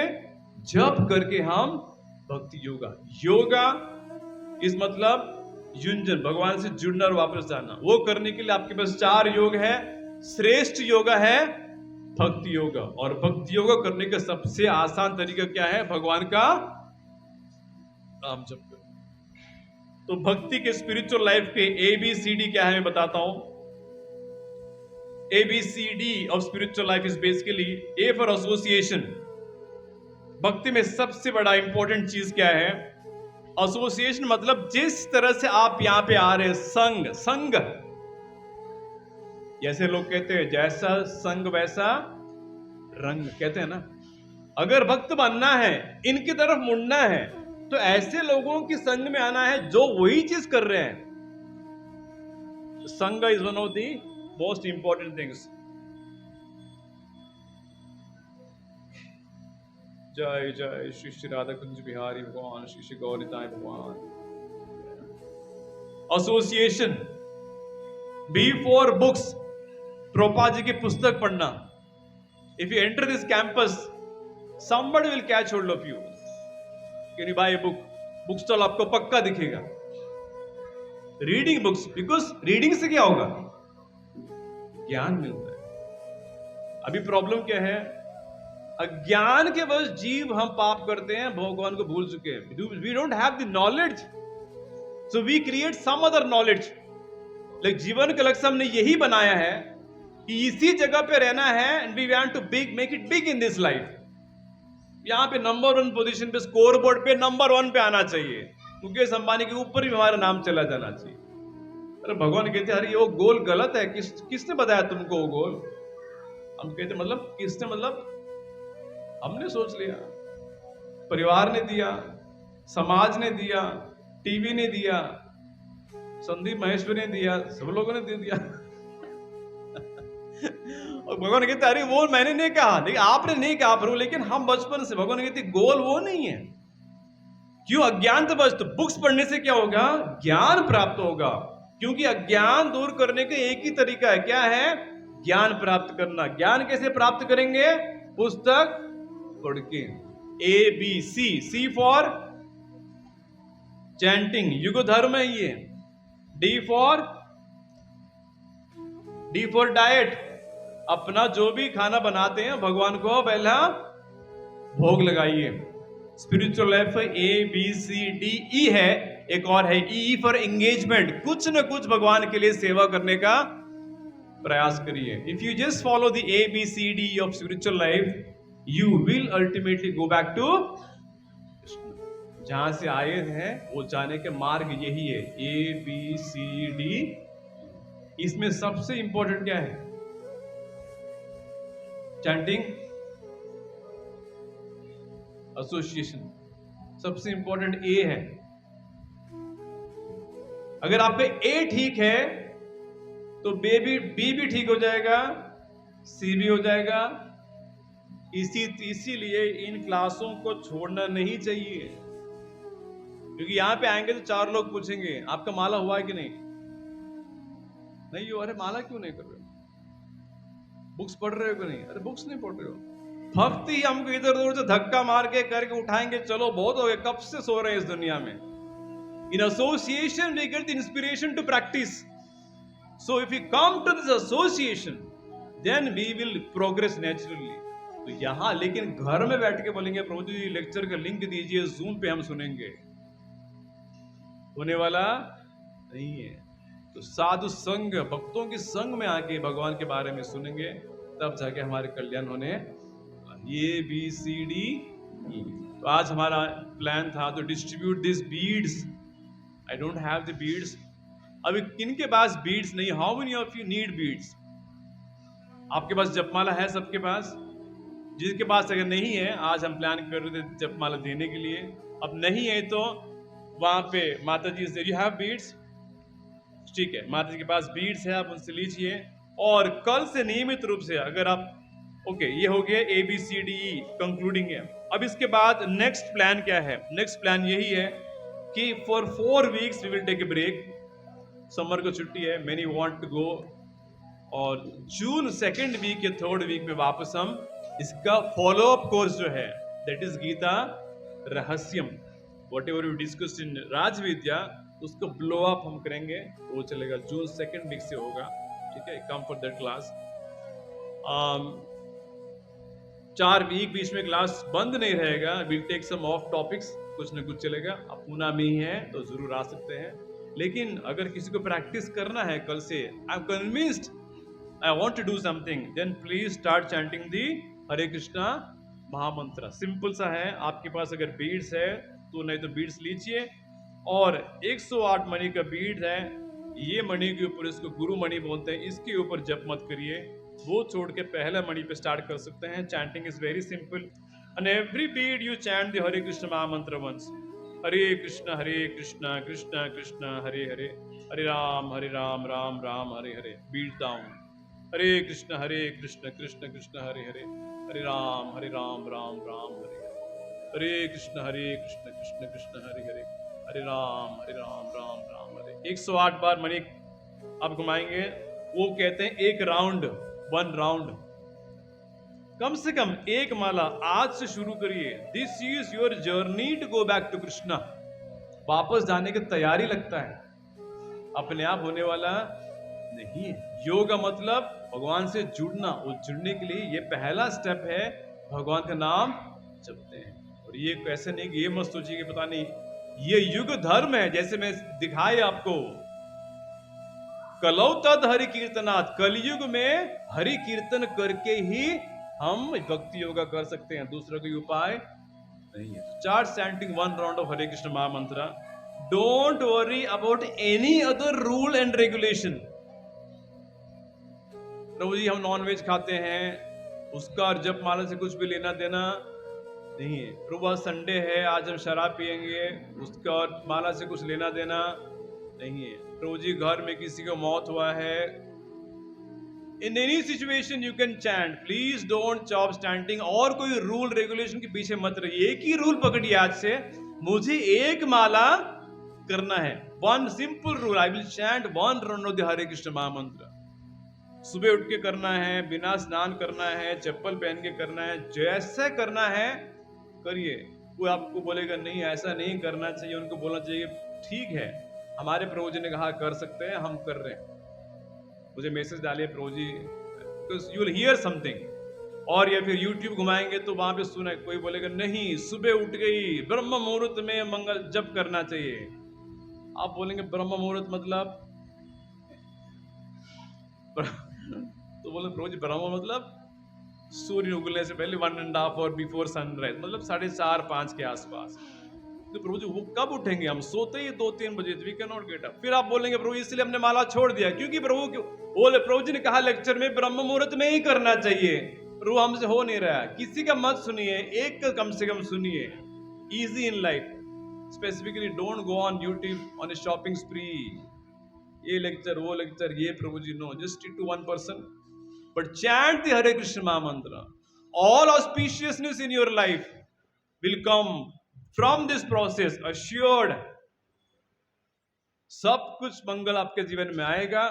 जप करके हम भक्ति योगा। योगा इस मतलब युंजन, भगवान से जुड़ना और वापस जाना। वो करने के लिए आपके पास 4 योग है। श्रेष्ठ योगा है भक्ति योगा, और भक्ति योगा करने का सबसे आसान तरीका क्या है? भगवान का नाम जप करो। तो भक्ति के स्पिरिचुअल लाइफ के ABCD क्या है मैं बताता हूं। ABCD of spiritual life is basically A for association. भक्ति में सबसे बड़ा इंपॉर्टेंट चीज क्या है? एसोसिएशन, मतलब जिस तरह से आप यहां पे आ रहे हैं, संग, संग, जैसे लोग कहते हैं जैसा संग वैसा रंग, कहते हैं ना। अगर भक्त बनना है, इनकी तरफ मुड़ना है, तो ऐसे लोगों की संग में आना है जो वही चीज कर रहे हैं। संग is one of the most important things. जय जय श्री श्री राधा कुंज बिहारी भगवान, श्री श्री गौरीताय भगवान। एसोसिएशन, बी फॉर बुक्स, प्रोपा जी की पुस्तक पढ़ना। If you enter this campus, somebody will catch hold of you. Can you buy a book? Book stall आपको पक्का दिखेगा। रीडिंग बुक्स, बिकॉज रीडिंग से क्या होगा? ज्ञान मिलता है। अभी प्रॉब्लम क्या है? अज्ञान के वश जीव हम पाप करते हैं, भगवान को भूल चुके हैं। We don't have the knowledge, so we create some other knowledge. Like जीवन का लक्ष्य हमने यही बनाया है कि इसी जगह पे रहना है, and we want to make it big in this life. यहां पे नंबर 1 पोजीशन पे, स्कोर बोर्ड पे नंबर 1 पे आना चाहिए। मुकेश अंबानी के ऊपर भी हमारा नाम चला जाना चाहिए। अरे भगवान कहते हैं, अरे वो गोल गलत है, किसने बताया तुमको वो गोल? हम कहते मतलब किसने, मतलब हमने सोच लिया, परिवार ने दिया, समाज ने दिया, टीवी ने दिया, संदीप महेश्वरी ने दिया, सब लोगों ने दे दिया। और भगवान कहते अरे वो मैंने नहीं कहा, देखिए आपने नहीं कहा प्रभु, लेकिन हम बचपन से, भगवान कहते गोल वो नहीं है। क्यों? अज्ञान तो बस, तो बुक्स पढ़ने से क्या होगा? ज्ञान प्राप्त होगा। क्योंकि अज्ञान दूर करने का एक ही तरीका है, क्या है? ज्ञान प्राप्त करना। ज्ञान कैसे प्राप्त करेंगे? पुस्तक पढ़ के। ABC, C फॉर चैंटिंग, युग धर्म है ये। D फॉर डाइट, अपना जो भी खाना बनाते हैं भगवान को पहला भोग लगाइए। स्पिरिचुअल लाइफ ABCDE है, एक और है E फॉर एंगेजमेंट, कुछ न कुछ भगवान के लिए सेवा करने का प्रयास करिए। If you just follow the ABCD of spiritual life, you will ultimately go back to जहां से आए हैं, वो जाने के मार्ग यही है, ABCD। इसमें सबसे इंपॉर्टेंट क्या है? चैंटिंग, एसोसिएशन, सबसे इंपॉर्टेंट A है। अगर आपका A ठीक है तो B भी ठीक हो जाएगा, C भी हो जाएगा। इसीलिए इन क्लासों को छोड़ना नहीं चाहिए, क्योंकि यहां पे आएंगे तो 4 लोग पूछेंगे आपका माला हुआ है कि नहीं? नहीं हो। अरे माला क्यों नहीं कर रहे हो? बुक्स पढ़ रहे हो कि नहीं? अरे बुक्स नहीं पढ़ रहे हो। भक्ति ही हमको इधर उधर से धक्का मार के करके उठाएंगे, चलो बहुत हो गया, कब से सो रहे हैं इस दुनिया में। In association we get the inspiration to practice. So if you come to this association then we will progress naturally. तो यहां लेकिन घर में बैठ के बोलेंगे प्रभु जी लेक्चर का लिंक दीजिए, जूम पे हम सुनेंगे, होने वाला नहीं है। तो साधु संग, भक्तों के संग में आके भगवान के बारे में सुनेंगे, तब जाके हमारे कल्याण होने। ABCD E। तो आज हमारा प्लान था तो distribute this beads. I don't have the beads. अभी किनके पास बीड्स नहीं? How many of you need beads? आपके पास जपमाला है सबके पास? जिसके पास अगर नहीं है, आज हम प्लान कर रहे थे जपमाला देने के लिए, अब नहीं है तो वहां पे माता जी से, यू हैव बीड्स? ठीक है, माता जी के पास बीड्स है, आप उनसे लीजिए। और कल से नियमित रूप से अगर आप, ओके, ये हो गया ABCDE कंक्लूडिंग है। अब इसके बाद नेक्स्ट प्लान क्या है? नेक्स्ट प्लान यही है कि for 4 weeks we will take a break. Summer को छुट्टी है, मेनी वांट टू गो, और जून 2nd वीक या 3rd वीक में वापस हम इसका फॉलो अप कोर्स जो है, दैट इज गीता रहस्यम, whatever we discussed in Rajvidya, उसको ब्लो अप हम करेंगे। वो चलेगा जून 2nd वीक से होगा, ठीक है? Come for that class. 4 week बीच में क्लास बंद नहीं रहेगा, will take some of topics, कुछ न कुछ चलेगा। आप पूना में ही है तो जरूर आ सकते हैं, लेकिन अगर किसी को प्रैक्टिस करना है कल से, I am convinced I want to do something, then please start chanting the Hare Krishna महामंत्र। सिंपल सा है, आपके पास अगर बीड्स है तो, नहीं तो बीड्स लीजिए। और 108 मणि का बीड्स है, ये मणि के ऊपर, इसको गुरु मणि बोलते हैं, इसके ऊपर जप मत करिए, वो छोड़ के पहला मणि पे स्टार्ट कर सकते हैं। Chanting is very simple, and every bead you chant the Hare Krishna महामंत्र once. Hare Krishna Krishna Krishna Hare Hare, Hare Ram Ram Ram Hare Hare. Bead down, Hare Krishna Krishna Krishna Hare Hare, Hare Ram Ram Ram Hare Hare, Hare Krishna Krishna Krishna Hare Hare, Hare Ram Ram Ram Hare. 108 बार मणि आप घुमाएंगे। वो कहते हैं एक राउंड, 1 राउंड, कम से कम एक माला आज से शुरू करिए। This is your journey to go back to Krishna. वापस जाने की तैयारी लगता है, अपने आप होने वाला नहीं है। योग का मतलब भगवान से जुड़ना, और जुड़ने के लिए ये पहला स्टेप है, भगवान का नाम जपते हैं। और ये कैसे नहीं कि ये मत सोचिए कि पता नहीं, ये युग धर्म है, जैसे मैं दिखाए आपको, कलौ तद हरि कीर्तनाथ, कलयुग में हरि कीर्तन करके ही हम भक्ति योगा कर सकते हैं, दूसरा कोई उपाय नहीं है। Start chanting 1 round of Hare Krishna महामंत्र। Don't worry about any other rule and regulation. प्रभु जी हम नॉनवेज खाते हैं, उसका और जप माला से कुछ भी लेना देना नहीं है। प्रभु आज संडे है, आज हम शराब पिएंगे, उसका और माला से कुछ लेना देना नहीं है। प्रभु जी घर में किसी को मौत हुआ है, in any situation you can chant, please don't stop standing. और कोई रूल रेगुलेशन के पीछे मत रहिए, एक ही रूल पकड़िए आज से, मुझे एक माला करना है। One simple rule, I will chant one round of the Hare Krishna महामंत्र। सुबह उठ के करना है, बिना स्नान करना है, चप्पल पहन के करना है, जैसे करना है करिए। कोई आपको बोलेगा नहीं ऐसा नहीं करना चाहिए, उनको बोलना चाहिए ठीक है, हमारे प्रभु जी ने कहा कर सकते हैं, हम कर रहे हैं। मुझे मैसेज डालिए प्रभु जी, यू विल हियर समथिंग। और या फिर YouTube घुमाएंगे तो वहां पे सुना, कोई बोलेगा नहीं सुबह उठ गई ब्रह्म मुहूर्त में मंगल जप करना चाहिए। आप बोलेंगे ब्रह्म मुहूर्त मतलब तो बोले प्रभु जी ब्रह्म मतलब सूर्य उगने से पहले 1.5 आवर बिफोर सनराइज, मतलब 4:30-5 के आसपास। तो प्रभु जी वो कब उठेंगे, हम सोते ही 2-3 बजे, we can not get up. फिर आप बोलेंगे प्रभु इसलिए हमने माला छोड़ दिया, क्योंकि प्रभु जी ने कहा लेक्चर में ब्रह्म मुहूर्त में ही करना चाहिए। प्रभु हमसे हो नहीं रहा, किसी का मत सुनिए, एक का कम से कम सुनिए। Easy in life, specifically don't go on YouTube on a shopping spree, ये लेक्चर वो लेक्चर, ये प्रभु जी no, just stick to one person but chant the Hare Krishna महामंत्र। All auspiciousness in your life will come from this process, assured. सब कुछ मंगल आपके जीवन में आएगा,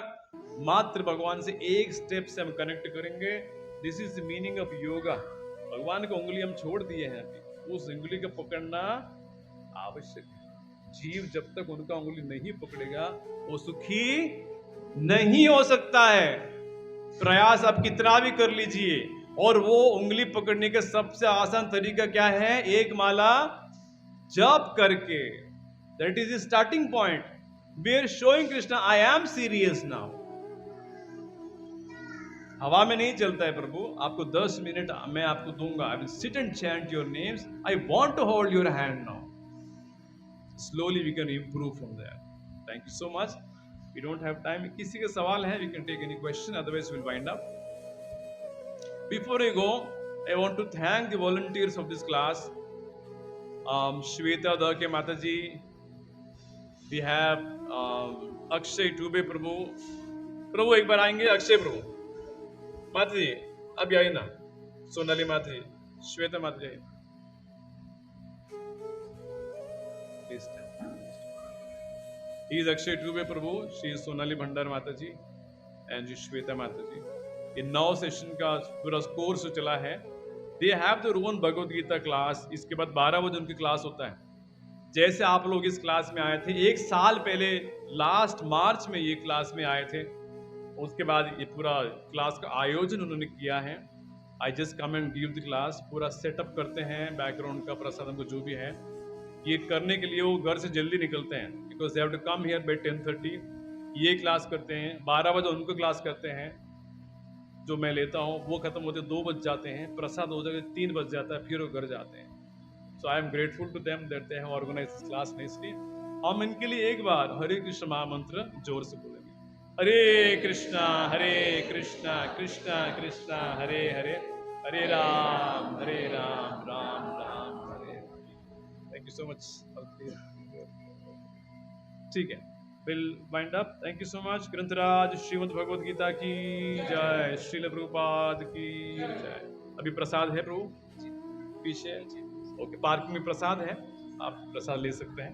मात्र भगवान से एक स्टेप से हम कनेक्ट करेंगे। This is the meaning of yoga. भगवान की उंगली हम छोड़ दिए हैं अभी, उस उंगली को पकड़ना आवश्यक है। जीव जब तक उनका उंगली नहीं पकड़ेगा वो सुखी नहीं हो सकता है। प्रयास आप कितना भी कर लीजिए, और वो उंगली पकड़ने का सबसे आसान तरीका क्या है, एक माला जप करके। That is the starting point. We are showing Krishna I am serious now. हवा में नहीं चलता है प्रभु, आपको 10 मिनट मैं आपको दूंगा, I will sit and chant your names, I want to hold your hand now. Slowly we can improve from there. Thank you so much. We don't have time. किसी का सवाल है, we can take any question. Otherwise, we'll wind up. Before I go, I want to thank the volunteers of this class. Shweta Dake Mataji. We have Akshay Dubey Prabhu. प्रभु एक बार आएंगे, अक्षय प्रभु। माता जी अब आइए ना, सोनाली माता जी, श्वेता माता जी। He is Akshay Dubey Prabhu, she is Sonali Bhandar Mata ji, and ji Shweta Mata ji. इन 9 सेशन का पूरा कोर्स चला है। They have their own Bhagavad Gita class. इसके बाद 12 बजे उनकी क्लास होता है। जैसे आप लोग इस क्लास में आए थे 1 साल पहले, लास्ट मार्च में ये क्लास में आए थे, उसके बाद ये पूरा क्लास का आयोजन उन्होंने किया है। I just come and give the class, पूरा सेटअप करते हैं, बैकग्राउंड का प्रसाद को जो भी है, ये करने के लिए वो घर से जल्दी निकलते हैं, because they have to come here by 10:30। ये क्लास करते हैं, 12 बजे उनको क्लास करते हैं जो मैं लेता हूँ, वो खत्म होते 2 बज जाते हैं, प्रसाद हो जाकर 3 बज जाता है, फिर वो घर जाते हैं। So I am grateful to them that they have organised this class nicely. हम इनके लिए एक बार हरे कृष्ण महामंत्र जोर से बोलेंगे। Hare Krishna Krishna Krishna Hare Hare, Hare Ram Ram Ram Hare. Thank you so much. ठीक है, will wind up. Thank you so much. ग्रंथराज श्रीमद् भगवद गीता की जय, श्रील प्रभुपाद की जय। अभी प्रसाद है प्रभु पीछे, ओके, पार्किंग में प्रसाद है, आप प्रसाद ले सकते हैं।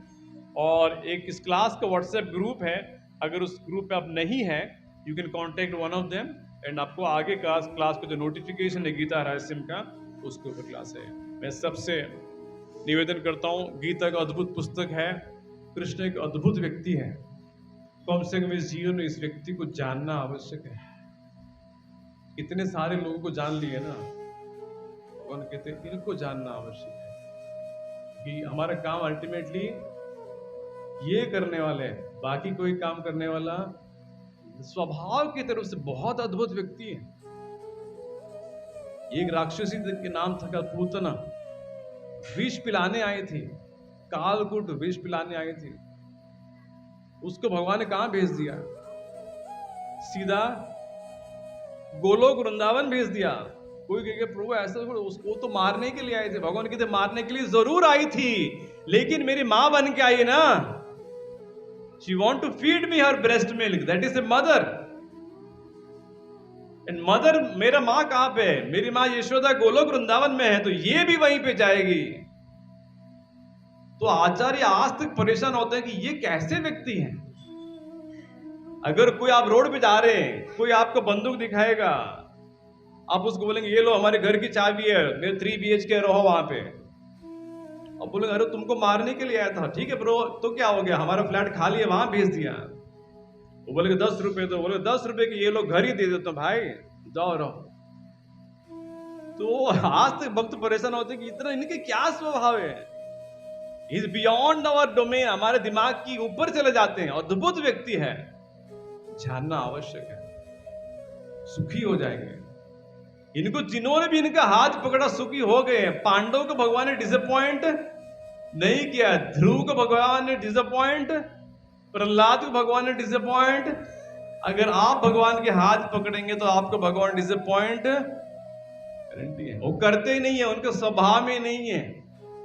और एक इस क्लास का व्हाट्सएप ग्रुप है, अगर उस ग्रुप पे आप नहीं हैं, you can contact one of them, and आपको आगे क्लास का जो नोटिफिकेशन है गीता रहस्यम का, उसके ऊपर क्लास है। मैं सबसे निवेदन करता हूँ, गीता का अद्भुत पुस्तक है, कृष्ण एक अद्भुत व्यक्ति है, कम से कम इस जीवन में इस व्यक्ति को जानना आवश्यक है। इतने सारे लोगों को जान लिए ना, भगवान कहते हैं इनको जानना आवश्यक है कि हमारा काम अल्टीमेटली ये करने वाले हैं, बाकी कोई काम करने वाला स्वभाव की तरफ से बहुत अद्भुत व्यक्ति है। एक राक्षसी के नाम था पूतना, विष पिलाने आई थी, कालकूट विष पिलाने आई थी, उसको भगवान ने कहां भेज दिया, सीधा गोलोक वृंदावन भेज दिया। कोई कहेगा प्रभु ऐसा, उसको तो मारने के लिए आए थे, भगवान कहते मारने के लिए जरूर आई थी, लेकिन मेरी मां बन के आई ना। She want to feed me her breast milk, that is a mother, and mother, मेरा माँ कहाँ पे है? मेरी माँ यशोदा गोलोक वृंदावन में है, तो ये भी वहीं पे जाएगी। तो आचार्य आज तक परेशान होते हैं कि ये कैसे व्यक्ति हैं। अगर कोई आप रोड पे जा रहे हैं, कोई आपको बंदूक दिखाएगा, आप उसको बोलेंगे ये लो हमारे घर की चाबी है, मेरे 3 BHK रहो वहां पे, और बोलेंगे अरे तुमको मारने के लिए आया था। ठीक है ब्रो, तो क्या हो गया, हमारा फ्लैट खाली है, वहां भेज दिया। वो बोलेंगे 10 रुपए, तो बोले 10 रुपए के ये लोग घर ही दे देते हो भाई, जाओ रहो। तो आज तक भक्त परेशान होते कि इतना इनके क्या स्वभाव है, इज बियॉन्ड आवर डोमेन, हमारे दिमाग की ऊपर चले जाते हैं। अद्भुत व्यक्ति है, जानना आवश्यक है, सुखी हो जाएंगे। इनको जिन्होंने भी इनका हाथ pकड़ा सुखी हो गए। पांडव को भगवान ने डिसअपॉइंट नहीं किया, ध्रुव को भगवान ने डिसअपॉइंट, प्रहलाद को भगवान ने डिसअपॉइंट। अगर आप भगवान के हाथ पकड़ेंगे तो आपको भगवान डिसअपॉइंट गारंटी है। वो करते ही नहीं है, उनके स्वभाव में नहीं है।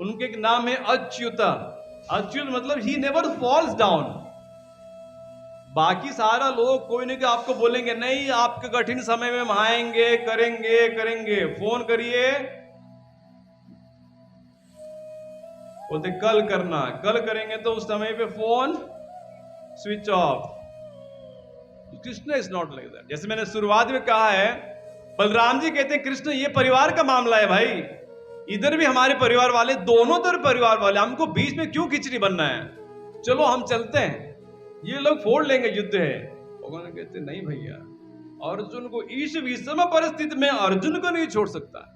उनके एक नाम है अच्युत। अच्युत मतलब ही नेवर फॉल्स डाउन। बाकी सारा लोग कोई नहीं कि आपको बोलेंगे नहीं आपके कठिन समय में हम आएंगे, करेंगे, फोन करिए, बोलते कल करना, कल करेंगे तो उस समय पे phone switch off. Krishna is not like that. जैसे मैंने शुरुआत में कहा है, बलराम जी कहते हैं कृष्ण ये परिवार का मामला है भाई, इधर भी हमारे परिवार वाले, दोनों तरफ परिवार वाले, हमको बीच में क्यों खिचड़ी बनना है, चलो हम चलते हैं, ये लोग फोड़ लेंगे, युद्ध है। भगवान कहते नहीं भैया, अर्जुन को इस विषम परिस्थिति में अर्जुन को नहीं छोड़ सकता।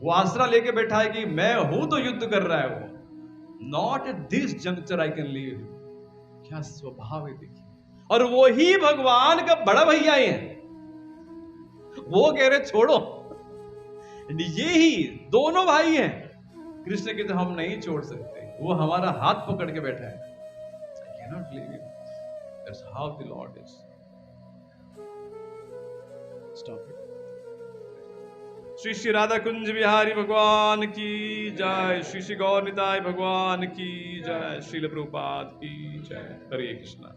वो आसरा लेके बैठा है कि मैं हूं तो युद्ध कर रहा है वो, not at this juncture I can leave. क्या स्वभाव है देखिए। और वो ही भगवान का बड़ा भैया है, वो कह रहे छोड़ो। ये ही दोनों भाई हैं। कृष्ण कहते हम नहीं छोड़ सकते, वो हमारा हाथ पकड़ के बैठा है। I cannot leave you. That's how the Lord is. Stop it. Shri Shri Radha Kunj Bihari भगवान की जय, श्री श्री गौर निताय भगवान की जय, श्रील प्रभुपाद की जय। हरे कृष्णा।